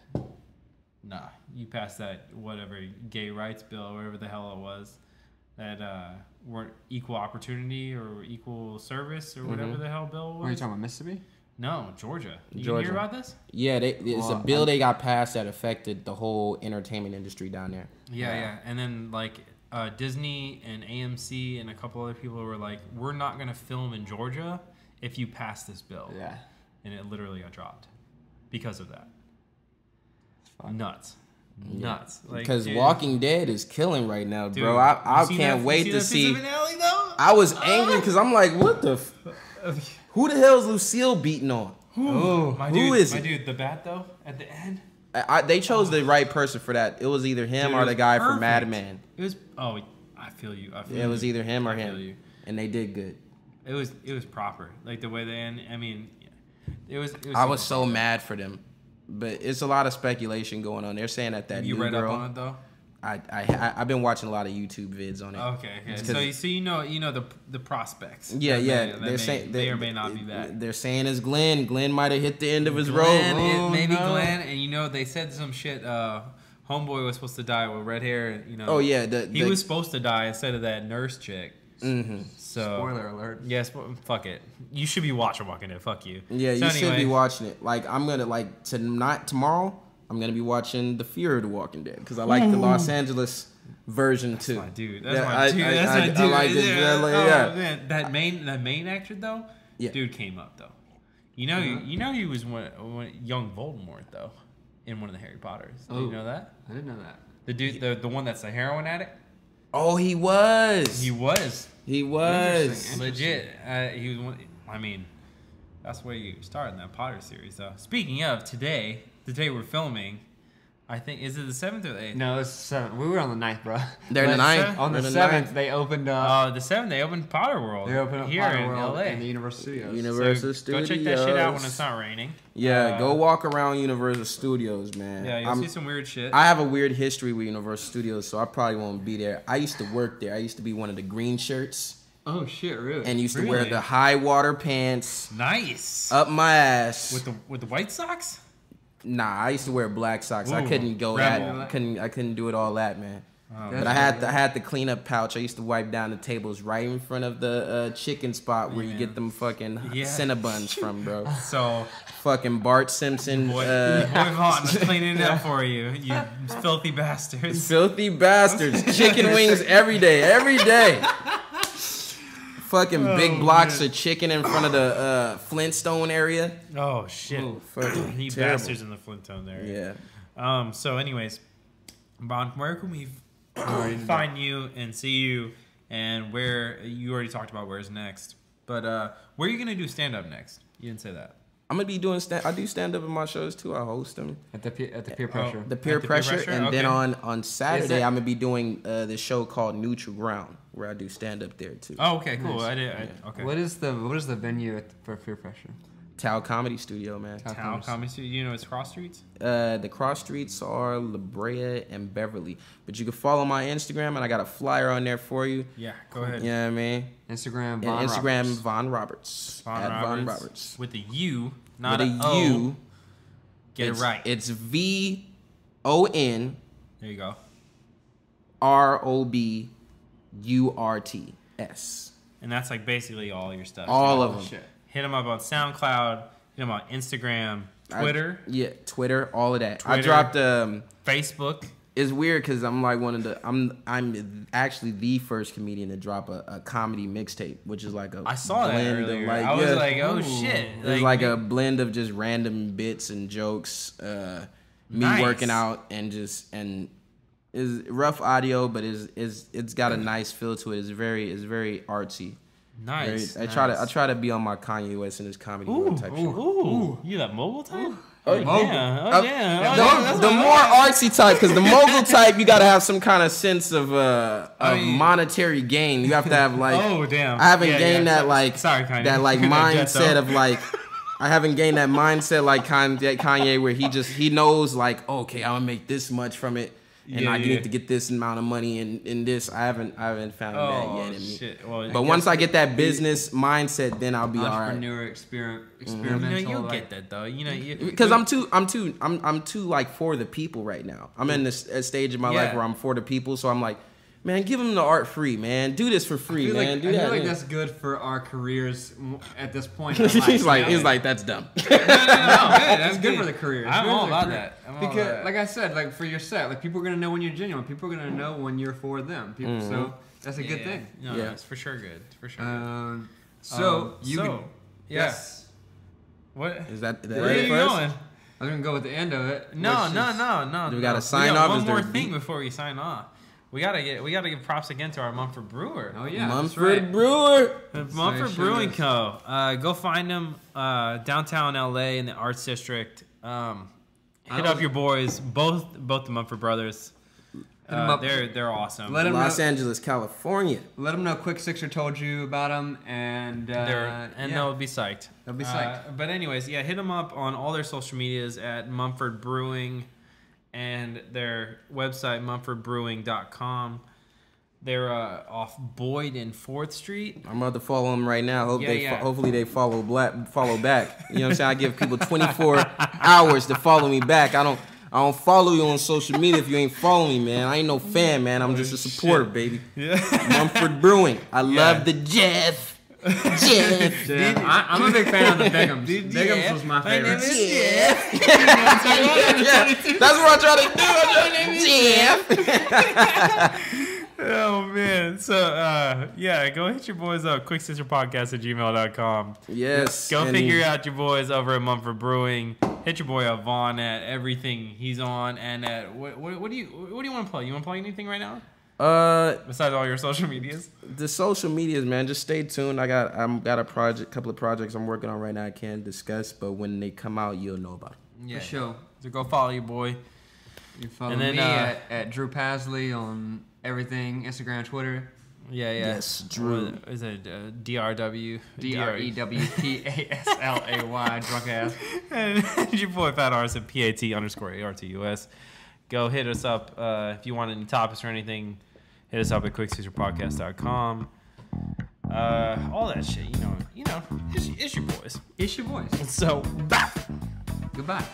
"Nah, you passed that whatever gay rights bill, or whatever the hell it was." That weren't equal opportunity or equal service or whatever the hell bill was.
What are you talking about, Mississippi?
No, Georgia. You
Georgia.
hear about this?
Yeah, it's a bill they got passed that affected the whole entertainment industry down there.
Yeah. And then like Disney and AMC and a couple other people were like, "We're not gonna film in Georgia if you pass this bill."
Yeah.
And it literally got dropped because of that.
Fuck.
Nuts. Like,
Because
dude,
Walking Dead is killing right now,
dude,
bro. I
you seen
can't
that-
wait
you
to
seen
see.
that Fifth Avenue though?
I was angry because I'm like, what the? Who the hell is Lucille beating on?
My
Who
dude,
is
my
it?
dude, the bat though at the end.
They chose the right person for that. It was either him
Dude,
or
it
the
was
guy from
perfect.
Mad Men.
It was. Oh, I feel you.
It was either him or
I feel
him,
you.
and they did good.
It was proper. Like the way they end. I mean, it was.
I was
super
so
proper.
mad for them, but it's a lot of speculation going on. They're saying that
You
new
read
girl.
up on it though.
I've been watching a lot of YouTube vids on it.
Okay.
It's
So
'cause-
you know the prospects.
Yeah,
that
yeah.
May, that
They're
may,
saying
may or may not be bad.
They're saying it's Glenn. Glenn might have hit the end of his rope.
Glenn, maybe
no.
Glenn, and you know they said some shit. Homeboy was supposed to die with red hair. You know.
Oh yeah,
He was supposed to die instead of that nurse chick.
Mm-hmm.
So
Spoiler alert.
yes, fuck it. You should be watching Walking Dead. Fuck you.
Yeah,
So
you should be
anyway,
watching it. Like I'm gonna tomorrow. I'm gonna be watching The Fear of the Walking Dead because I like the Los Angeles version too.
my dude. That's
Yeah,
my dude. That's my dude.
I like this.
Yeah.
Yeah.
Oh, man. That main actor though.
Yeah.
Dude came up though. You know he was one young Voldemort though, in one of the Harry Potters. Did you know that?
I didn't know that.
The dude, the one that's the heroin addict.
Oh, he was.
He was
He was.
Interesting.
legit. He was one. I mean, that's where you started in that Potter series. Though. Speaking of today, the day we're filming, I think is it the 7th or the 8th?
No, it's 7th. We were on the 9th, bro.
They're the
But
ninth.
On the
They're
7th,
9th.
they opened up.
The 7th they opened Potter World.
They opened up
here
Potter
in
World
LA.
in the Universal Studios.
Universal
So go check that shit out when it's not raining.
Yeah, go walk around Universal Studios, man.
Yeah, you'll see some weird shit.
I have a weird history with Universal Studios, so I probably won't be there. I used to work there. I used to be one of the green shirts
Oh shit, really?
and used to wear
Really?
the high water pants
Nice.
up my ass.
With the White Sox?
Nah, I used to wear black socks. I
Ooh,
couldn't go
rebel.
that. I couldn't do it all that, man. But I had the cleanup pouch. I used to wipe down the tables right in front of the chicken spot where you get them fucking Cinnabons from, bro.
So
fucking Bart Simpson.
Boy Vaughn was cleaning it up for you, you filthy bastards.
Filthy bastards. Chicken wings every day. Fucking big blocks of chicken in front of the Flintstone area.
Oh shit!
Fucking
You
terrible.
bastards in the Flintstone area.
Yeah.
So, anyways, Bon, where can we find you and see you? And where you already talked about where's next, but where are you gonna do stand up next? You didn't say that.
I'm gonna be doing I do stand up in my shows too. I host them.
At the peer pressure.
The peer pressure, and
okay.
then on Saturday I'm gonna be doing this show called Neutral Ground, where I do stand up there too.
Oh, okay, cool.
Nice.
Okay.
What is the venue for peer pressure?
Tao Comedy Studio, man.
Town Comedy Studio. You know it's cross streets.
The cross streets are La Brea and Beverly, but you can follow my Instagram, and I got a flyer on there for you.
Yeah, go ahead.
You know what I mean?
Instagram,
And
Von
Instagram,
Roberts.
Von Roberts.
Von
Roberts.
with the U, not
With
a
a
O.
U.
Get it right.
It's VON
There you go.
ROBURTS.
And that's like basically all your stuff.
All of them.
Shit.
Hit them up on SoundCloud. Hit them on Instagram, Twitter,
Twitter, all of that.
Twitter.
I dropped
Facebook.
It's weird because I'm like I'm actually the first comedian to drop a comedy mixtape, which is like a
I saw that
blend
earlier.
of like,
I was
yeah,
like, oh
Ooh.
shit.
it's like a blend of just random bits and jokes, me
Nice.
working out and is rough audio, but it's got a nice feel to it. It's very artsy.
nice.
I try to be on my Kanye West and his comedy world type shit.
Ooh. You that mobile type?
Oh,
Yeah. Oh, yeah.
The more artsy type, because the mogul type, you gotta have some kind of sense of
mean-
monetary gain. You have to have like.
Oh, damn.
I haven't gained that like
Sorry, Kanye.
that like
That
mindset
though.
of like. I haven't gained that mindset like Kanye, where he knows like, okay, I'm gonna make this much from it, and I need to get this amount of money in this. I haven't found that yet in me.
Shit. Well,
But once I get that business mindset, then I'll be all right.
Entrepreneur experimental.
you'll
like,
get that though.
Because I'm too like for the people right now. I'm in this stage of my life where I'm for the people, so I'm like, man, give them the art free, man. Do this for free, man.
I feel like
man.
that's good for our careers at this point. In our life,
he's
you know?
like, that's dumb.
No, that's good for the career. It's
I'm
good
all
for the
about
career.
that. I'm all
Because,
about that.
like I said, like for your set, like people are gonna know when you're genuine. People are gonna know when you're for them. People, so that's a good thing.
No,
Yeah.
it's for sure good. It's for sure good.
So you
so,
can,
yeah.
yes.
What?
Is that
Where are you going?
I was gonna go with the end of it.
No.
Do we gotta sign off?
One
Is there
more
a
thing
beat?
before we sign off. We gotta give props again to our Mumford Brewer.
Oh yeah,
Mumford Brewer.
Mumford
So
Brewing
should
Co. Go find them downtown LA in the Arts District. Hit up your boys, both the Mumford brothers.
them up.
They're awesome.
Let them
Los
know.
Angeles, California.
Let them know. Quick Sixer told you about them, and
They'll be psyched.
They'll be psyched.
But anyways, hit them up on all their social medias at Mumford Brewing, and their website mumfordbrewing.com. They're off Boyd and 4th Street.
I'm about to follow them right now.
Yeah.
Hopefully they follow back. You know what I'm saying? I give people 24 hours to follow me back. I don't follow you on social media if you ain't following me, man. I ain't no fan, man. I'm just a supporter, baby.
Yeah.
Mumford Brewing. I love the Jeff. Jeff.
Yeah, I'm a big fan of the Bighams. Bighams was my favorite.
Jeff. That's what I try to do. Jeff.
Oh man. So go hit your boys up. QuickSisterPodcast@gmail.com.
Yes.
Go
and
figure out your boys over at Mumford Brewing. Hit your boy up Vaughn at everything he's on, and at what do you want to play? You want to play anything right now? Besides all your social medias?
The social medias, man, just stay tuned. I got a couple of projects I'm working on right now I can't discuss, but when they come out, you'll know about them.
Yeah.
For sure.
So go follow your boy.
You follow
And then,
me at Drew Pasley on everything, Instagram, Twitter.
Yeah.
Yes, Drew.
What is it DRW?
DREWPASLAY, drunk ass.
And your boy Fat Arts at PAT_ARTUS. Go hit us up if you want any topics or anything. Hit us up at quickcaesarpodcast.com. All that shit, you know, it's your boys.
It's your voice.
So, bye.
Goodbye.